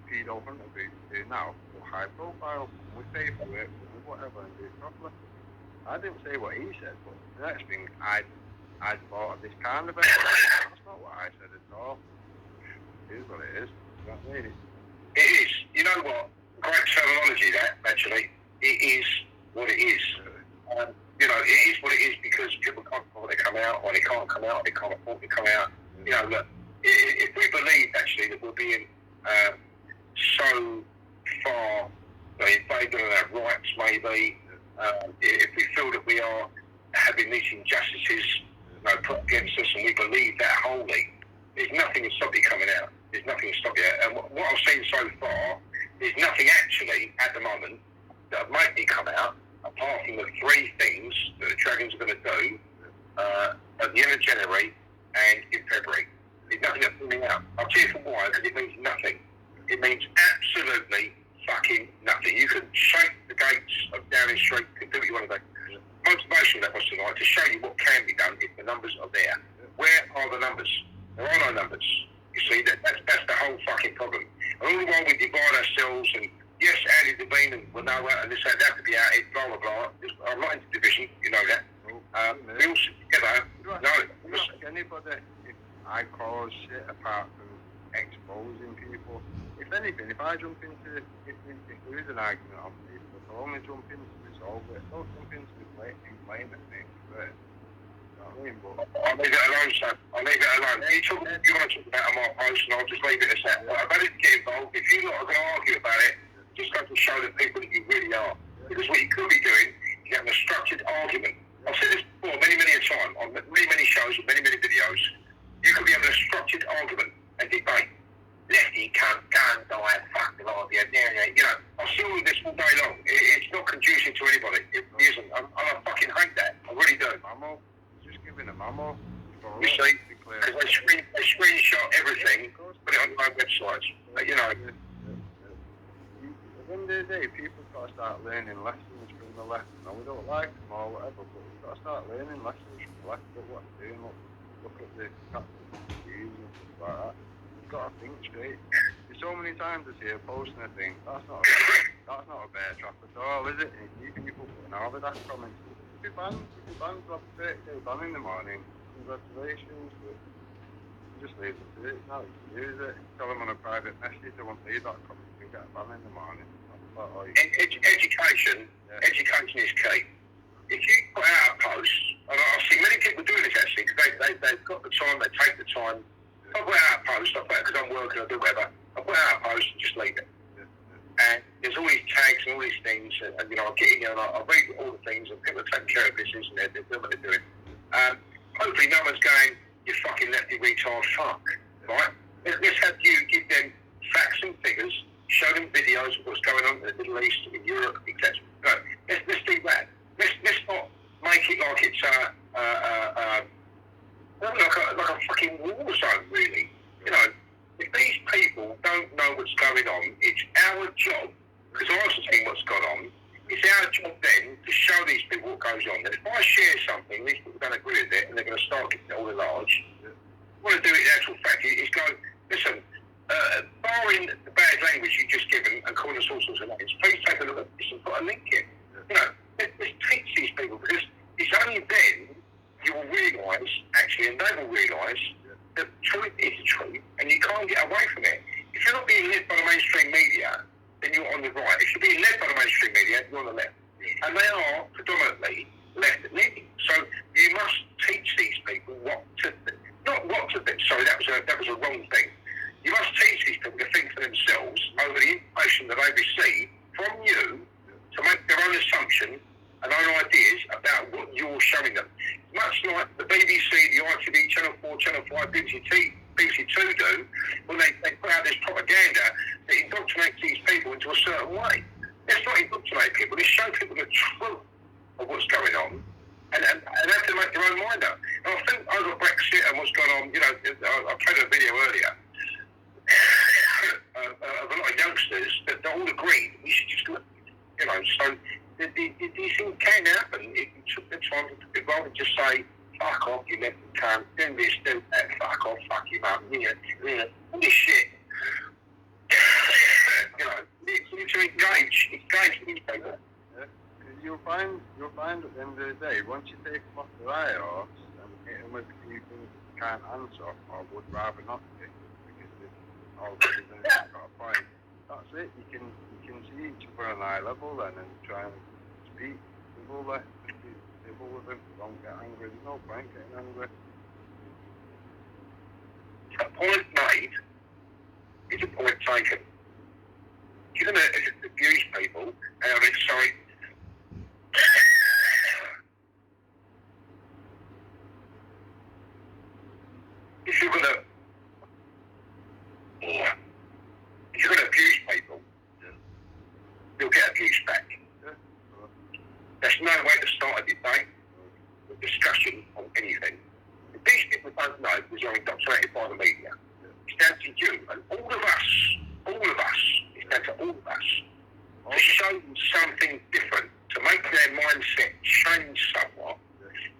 pedo hunter groups do now, for high-profile. We pay for it, whatever, and do it properly. I didn't say what he said, but the next thing I'd thought of this kind of event. That's not what I said at all. It is what it is. You know what I mean? It is. You know what? Great terminology, that, actually. It is what it is. You know, it is what it is because people can't afford to come out, or they can't come out, or they can't afford to come out. You know, look, if we believe, actually, that we're being so far invaded on our rights, maybe, if we feel that we are having these injustices put against us, and we believe that wholly, there's nothing to stop you coming out. There's nothing to stop you. And what I've seen so far, there's nothing actually at the moment that have made me come out, apart from the three things that the Dragons are going to do at the end of January and in February. There's nothing that's coming out. I'll tell you for why, because it means nothing. It means absolutely fucking nothing. You can shake the gates of Downing Street, you can do what you want to do. Motivation levels tonight to show you what can be done if the numbers are there. Where are the numbers? There are no numbers. You see, that's the whole fucking problem. And all the while we divide ourselves, and yes, Andy Devine and Wanoa and this and that to be out, it, blah, blah, blah. I'm not into division, you know that. We all sit together. Anybody, if I cause shit apart from exposing people, if anything, if I jump into, if there is an argument on people, I'll only jump in to resolve it. Don't jump into the blame at me first. I'll leave it alone, son. I'll leave it alone. You want to talk about my post, and I'll just leave it as that. I've had to get involved. If you're not going to argue about it, just go to show the people that you really are. Because what you could be doing is having a structured argument. I've said this before many a time, on many shows, and many videos. You could be having a structured argument and debate. Lefty can't die, fuck the Lord, yeah. You know, I'll see all of this all day long. It's not conducive to anybody. It isn't. I fucking hate that. I really do. Giving a memo. You see, because they screenshot everything, put it on my websites. You know. At the end of the day, people got to start learning lessons from the left. No, we don't like them or whatever, but we've got to start learning lessons from the left. Look what they're doing. Look at the capsule and stuff like that. You've got to think straight. There's so many times I see a post and I think, that's not a bear trap at all, is it? And you people putting all of that comments. If you're banned, drop a 30-day ban in the morning. Congratulations, but just leave it to it. It's not you use it. Tell them on a private message, I won't leave that comment. You can get a ban in the morning. Education is key. If you put out a post, and I see many people doing this actually, because they've got the time, they take the time. If I put out a post, I put it because I'm working, I do whatever. I put out a post and just leave it. And there's all these tags and all these things, and you know, I get in there and I read all the things, and people are taking care of business, and they're doing what they're doing. Hopefully no one's going, you fucking lefty retard fuck, right? Let's have you give them facts and figures, show them videos, videos of what's going on in the Middle East, in Europe, etc. No, let's do that. Let's not make it like it's like a fucking war zone, really. You know, if these people don't know what's going on, it's our job, because I've seen what's gone on, it's our job then to show these people what goes on. And if I share something, these people don't agree with it, and they're going to start getting it all enlarged. What I do it in actual fact is go, listen, barring the bad language you've just given and calling us all sorts of names, please take a look at this and put a link in. You know, let's teach these people, because it's only then you will realise, actually, and they will realise that truth is the truth, and you can't get away from it. If you're not being led by the mainstream media, then you're on the right. If you're being led by the mainstream media, you're on the left. And they are predominantly left-leaning. So you must teach these people what to think. Not what to think, sorry, that was a wrong thing. You must teach these people to think for themselves over the information that they receive from you to make their own assumption and own ideas about what you're showing them. Much like the BBC, the ITV, Channel 4, Channel 5, BBC 2 do, when they put out this propaganda that indoctrinates these people into a certain way. Let's not indoctrinate people, let's show people the truth of what's going on and have to make their own mind up. And I think over Brexit and what's going on, you know, I played a video earlier of a lot of youngsters that all agreed we should just look, you know, so these things can happen if you took the time to go and just say, fuck off, you left the cunt, do this, do that, fuck off, fuck you mum, all this shit. You know, you need to engage with these people. Yeah. You'll find at the end of the day, once you take them off the high horse and hit them with a few things that you can't answer or would rather not do, because they've already got a point, that's it. You can see each other on a high level then and try and speak civil with them. Don't get angry. There's no point getting angry. A point made is a point taken. You're going to abuse people, and I mean, sorry. If you're going to abuse people, you'll get abused back. There's no way to start a debate, a discussion on anything. If these people don't know because you're indoctrinated by the media, it's down to you and all of us, it's down to all of us to show them something different, to make their mindset change somewhat.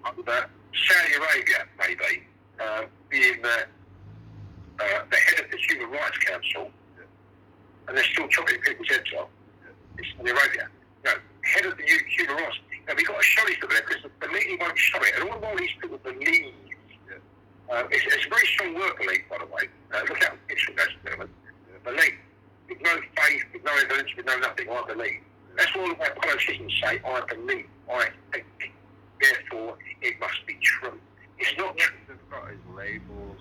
Under Saudi Arabia, maybe, being the head of the Human Rights Council, and they're still chopping people's heads off. It's Saudi Arabia. No, head of the Human Rights. Now, we've got to show these people there because the media won't show it. And all the while these people believe. It's a very strong word, belief, by the way. Look out for picture, ladies and gentlemen. Believe. With no faith, with no evidence, with no nothing, I believe. That's what all of our politicians say. I believe. I think. Therefore, it must be true. It's not true. They've got his labels.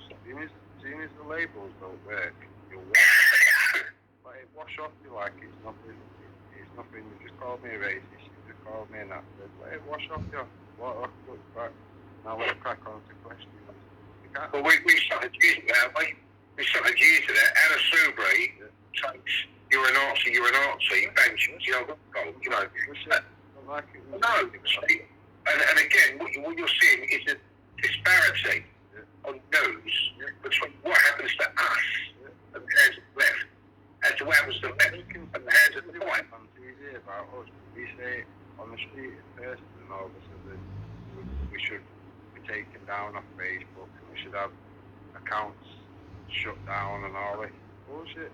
Soon as the labels don't work, you'll let it wash off you like it's nothing. It's nothing. You just called me a racist. You just called me an actor. Let it wash off you. Look back. Now let's crack on to questions. Well, we started using that, haven't we? We started using that. Anna Soubry takes, you're a Nazi, benches, you know. No, and again, what you're seeing is a disparity on news between what happens to us and the hands of the left, and to what happens to the left and the hands of the right. On TV about us, we say on the street in person and all of a sudden we should be taken down off Facebook and we should have accounts shut down and all this bullshit.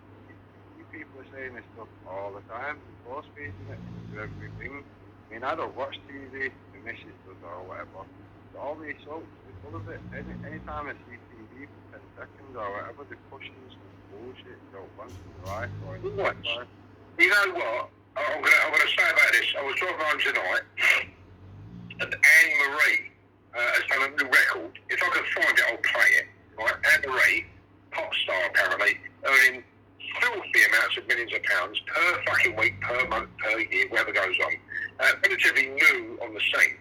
You people are saying this stuff all the time, force feeding it to everything. I mean, I don't watch TV, the missus does or whatever, but all these soaps, they're full of it. Anytime I see TV for 10 seconds or whatever, they're pushing some bullshit you don't want in your life or in your life. You know what? I'm gonna say about this. I was driving home tonight, and Anne Marie has done a new record. If I can find it, I'll play it. Right? Anne Marie, pop star apparently, earning filthy amounts of millions of pounds per fucking week, per month, per year, whatever goes on. Relatively new on the scene.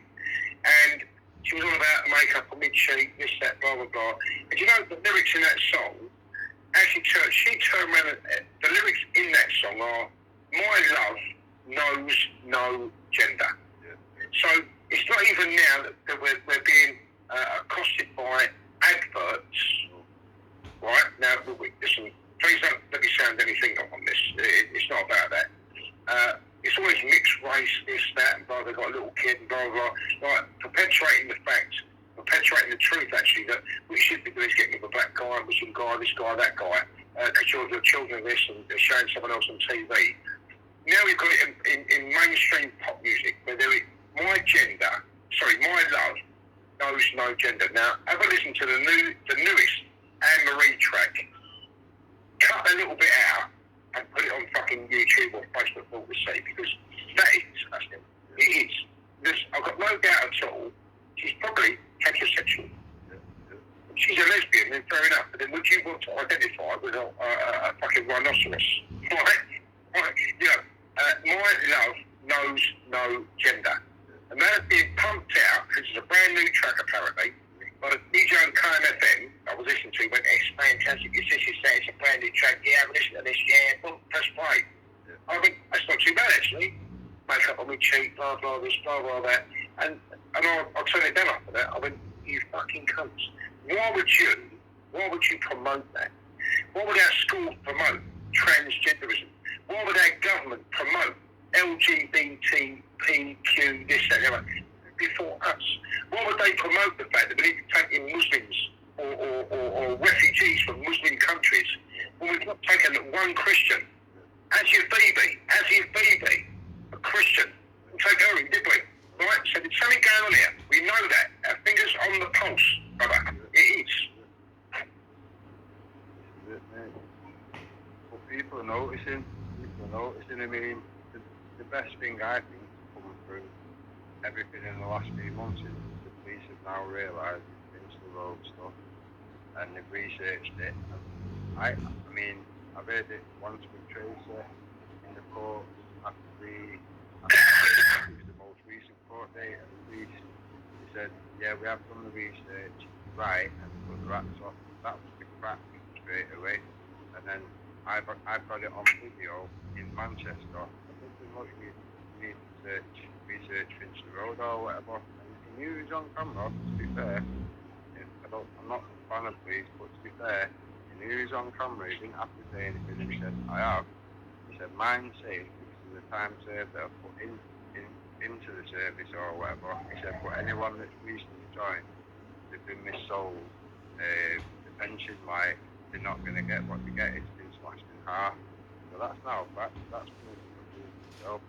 And she was all about makeup on mid-cheek, this, that, blah, blah, blah. And you know, the lyrics in that song, actually, she turned around, the lyrics in that song are, my love knows no gender. So it's not even now that we're being accosted by adverts, right? Now, listen, please don't let me sound anything on this. It's not about that. It's always mixed race, this, that, and blah. They've got a little kid, and blah, blah. Like, perpetuating the truth, actually, that we should be doing is getting with a black guy, Muslim guy, this guy, that guy, because you're children of this, and they're showing someone else on TV. Now we've got it in mainstream pop music, where my love knows no gender. Now, have a listen to the newest Anne-Marie track. Cut a little bit out and put it on fucking YouTube or Facebook for all to see, because that is disgusting. It is. I've got no doubt at all. She's probably heterosexual. She's a lesbian, then fair enough. But then would you want to identify with a fucking rhinoceros? Right? You know, my love knows no gender. And that's being pumped out, because it's a brand new track apparently, by the DJ on KMFM I was listening to, went, it's fantastic, it's this, it's that, it's a brand new track, yeah, I've listened to this, yeah, boom, press play. I think that's not too bad actually. Make up on me cheek, blah, blah, this, blah, blah, that. And I'll turn it down after that. I went, you fucking cunts. Why would you promote that? Why would our schools promote transgenderism? Why would our government promote LGBTQ, this, that, and the other, before us? Why would they promote the fact that we need to take in Muslims or refugees from Muslim countries when we've not taken one Christian? As your baby, a Christian, and take her in, did we? Right? So there's something going on here. We know that. Our fingers on the pulse, brother. It is. But people are noticing. I mean, the best thing I think coming through everything in the last few months is the police have now realised it's the road stuff, and they've researched it. And I mean, I've heard it once with Tracer in the court after it was the most recent court date, and the police said, yeah, we have done the research, right, and put the rats off. That was the crack straight away. And then I've got it on video in Manchester. I think look, you need to research Finchley Road or whatever. And you can use on camera, to be fair. I'm not a fan of police, but to be fair, he knew he was on camera, he didn't have to say anything, and he said, I have. He said, mine's safe because of the time served that I've put into the service or whatever. He said, but anyone that's recently joined, they've been missold, the pension, like, they're not going to get what they get, it's been slashed in half. So that's now fact, that's been itself.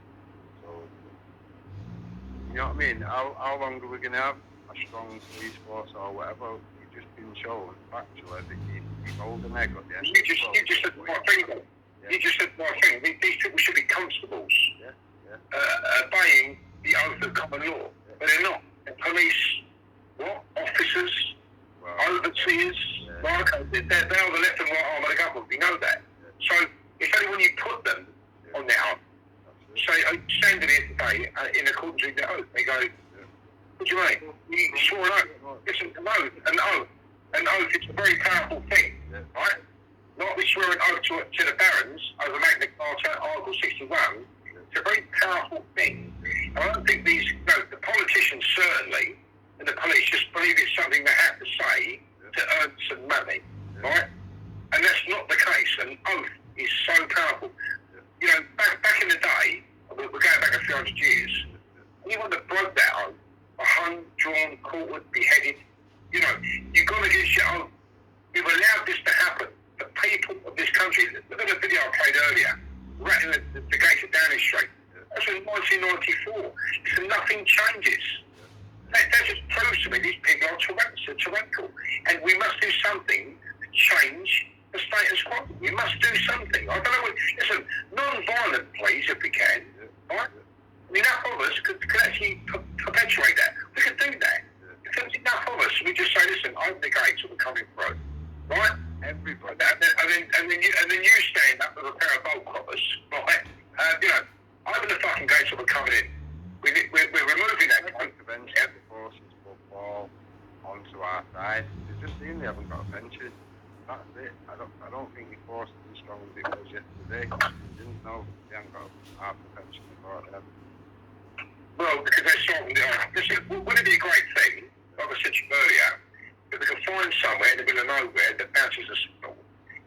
So, you know what I mean? How long are we going to have a strong police force or whatever? You've just been shown factually that you hold an egg at the end. You just said my thing, though. Yeah. You just said my thing. These people should be constables, obeying the oath of common law, but they're not. They're police, officers, overseers. Well, okay, they're the left and right arm of the government. We know that. So it's only when you put them on their own. Say, standing here today in accordance with the oath, they go, what do you mean? You swore an oath. Listen, an oath is a very powerful thing, right? Not we swear an oath to the barons over Magna Carta, Article 61. It's a very powerful thing. And I don't think the politicians certainly, and the police just believe it's something they have to say to earn some money, right? And that's not the case. An oath is so powerful. You know, back in the day, we're going back a few hundred years, anyone that broke that oath, hung, drawn, quartered, beheaded, you know, you've gone against your own. You've allowed this to happen. The people of this country, look at the video I played earlier, rattling the gates of Downing Street. That's in 1994. So nothing changes. That just proves to me these people are tyrannical. And we must do something to change the status quo. We must do something. I don't know. Listen, non-violent, please, if we can. Right? Enough of us could actually perpetuate that. We could do that. If there's enough of us, we just say, listen, open the gates and we're coming through. Right? Everybody. And then you stand up with a pair of bolt croppers, right? You know, open the fucking gates and we're coming in. We're removing that. Prevention forces football onto our side. It's just seeing they haven't got a pension. That's it. I don't think the force is as strong as it was yesterday. It didn't No, they haven't got half the pension for them. Well, because they're sorting it out. Listen, wouldn't it be a great thing, like I said to you earlier, if we can find somewhere in the middle of nowhere that bounces a signal,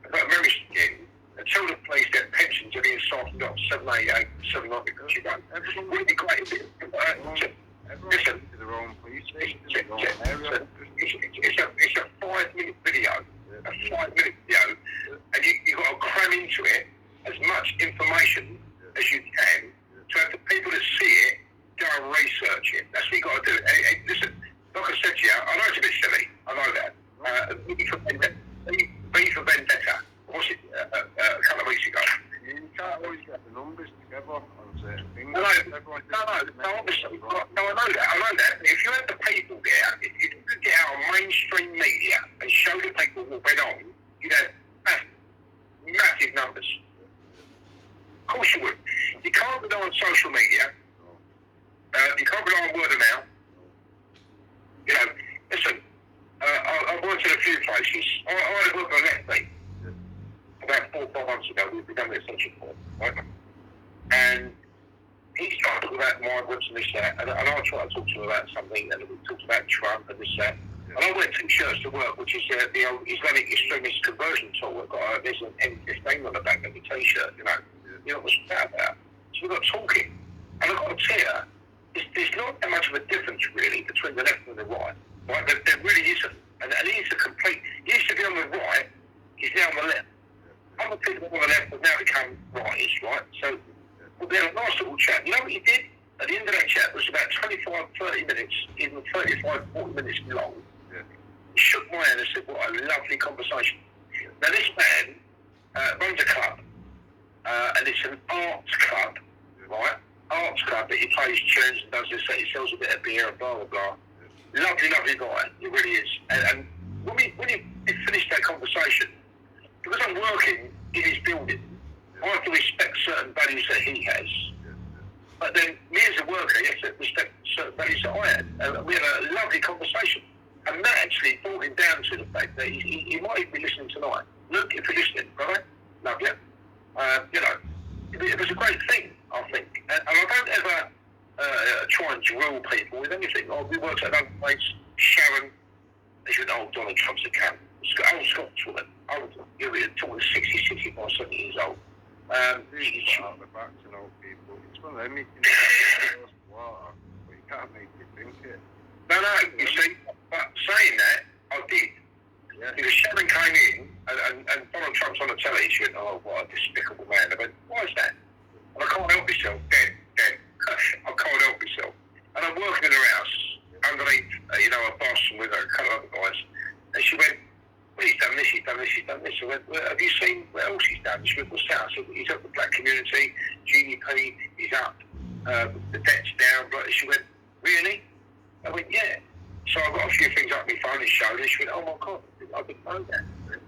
and put a memory stick in, and tell the police their pensions are being sorted up 788, 790 because you don't. Wouldn't it be great if Everyone's to their own police station, their own area. It's a 5-minute video, and you've got to cram into it as much information as you can to have the people that see it go and research it. That's what you've got to do. And listen, like I said to you, I know it's a bit silly, I know that. B for Vendetta. What's it, a couple of weeks ago? You can't always get the numbers together on certain things. No, I know that. If you had the people there, if you could get out on mainstream media and show the people what went on, you'd have massive numbers. Of course you would. You can't rely on social media. You can't rely on word of mouth. You know, listen, I've worked in a few places. I had a work on left me about 4 or 5 months ago. We've done this essential for, right? And he's trying to talk about migrants and this, that, and I try to talk to him about something, and we talked about Trump and this, that. And I wear 2 shirts to work, which is the old Islamic extremist conversion tool. There's an M15 on the back of the t-shirt, you know. You know what's that about? So we got talking, and I've got to tell you, there's not that much of a difference really between the left and the right. Right? There really isn't. And he's a complete. He used to be on the right. He's now on the left. Other people on the left have now become rightish, right? So we had a nice little chat. You know what he did? At the end of that chat, it was about 25, 30 minutes, even 35, 40 minutes long. He shook my hand and said, "What a lovely conversation." Now this man runs a club, and it's an arts club, right? Arts club that he plays tunes and does this, he sells a bit of beer and blah blah blah. Lovely, lovely guy, he really is. And when he finished that conversation, because I'm working in his building, I have to respect certain values that he has. But then me as a worker, he has to respect certain values that I had. And we had a lovely conversation. And that actually brought him down to the fact that he might even be listening tonight. Look, if you're listening, brother, love you. You know, it was a great thing, I think. And I don't ever try and drill people with anything. We worked at another place, Sharon, as you know, Donald Trump's account. Old Scottish woman, talking 60, 65, 70 years old. Out the backs and old people. It's one of them, you can water, but you can't make you drink it. No, you see, but saying that, I did. Yeah. Because Sharon came in, and Donald Trump's on the telly, she went, "Oh, what a despicable man." I went, "Why is that?" And I can't help myself, dead. I can't help myself. And I'm working in her house, underneath, a boss and with a couple of other guys. And she went, "Well, he's done this, he's done this, he's done this." I went, "Well, have you seen what else he's done?" She went, "What's that?" I said, "He's up the black community, GDP, he's up, the debt's down." But she went, "Really?" I went, "Yeah." So I got a few things up on my phone and showed her. She went, "Oh my God, I didn't know that."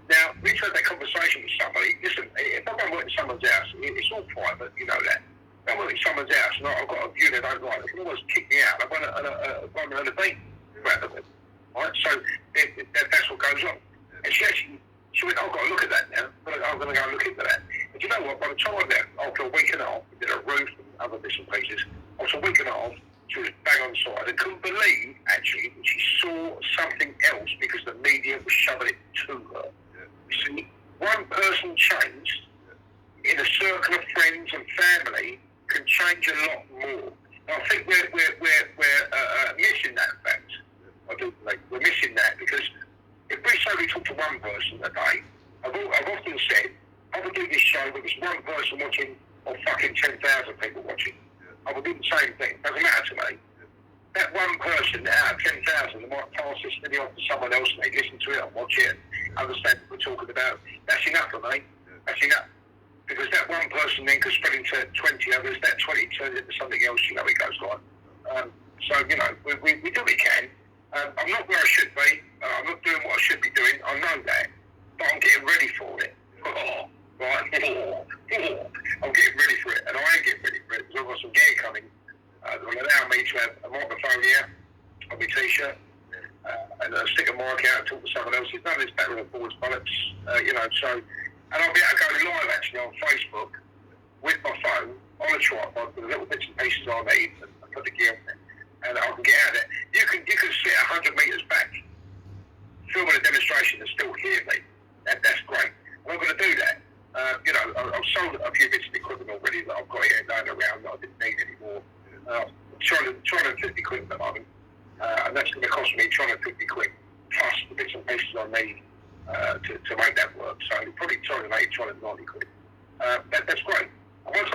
Now, we had that conversation with somebody. Listen, if I go and work in someone's house, it's all private, you know that. If I work in someone's house and I've got a view they don't like, they can always kick me out. I've run a beat around the web. Right? So that's what goes on. And she went, "I've got to look at that now. I'm going to go and look into that." And you know what? By the time I left, after a week and a half, we did a roof and other bits and pieces. After a week and a half, she was bang on side. I couldn't believe, actually, that she saw something else because the media was shoving it to her. You see, one person changed in a circle of friends and family can change a lot more. And I think we're missing that fact. I do believe we're missing that because if we say we talk to one person a day, I've often said, I would do this show with this one person watching or fucking 10,000 people watching. I would do the same thing. Doesn't matter to me. That one person out of 10,000 might pass this video off to someone else and they listen to it and watch it and understand what we're talking about. That's enough for me. That's enough. Because that one person then could spread into 20 others, that 20 turns into something else, it goes like. So, we do what we can. I'm not where I should be. I'm not doing what I should be doing. I know that. But I'm getting ready for it. I'm getting ready for it. And I am getting ready for it because I've got some gear coming that will allow me to have a microphone here on my t-shirt and a stick a mic out and talk to someone else. It's none of this back and forwards bollocks, so... And I'll be able to go live actually on Facebook with tripod with the little bits and pieces I need and put the gear on it, and I can get out there. You can sit 100 metres back, filming a demonstration and still hear me. That's great. And I'm going to do that. I've sold a few bits of equipment already that I've got here laying around that I didn't need anymore. I'm trying to 50 quid at the moment, and that's going to cost me 250 quid plus the bits and pieces I need to make that work. So probably 280, 290 quid. That's great. And once I've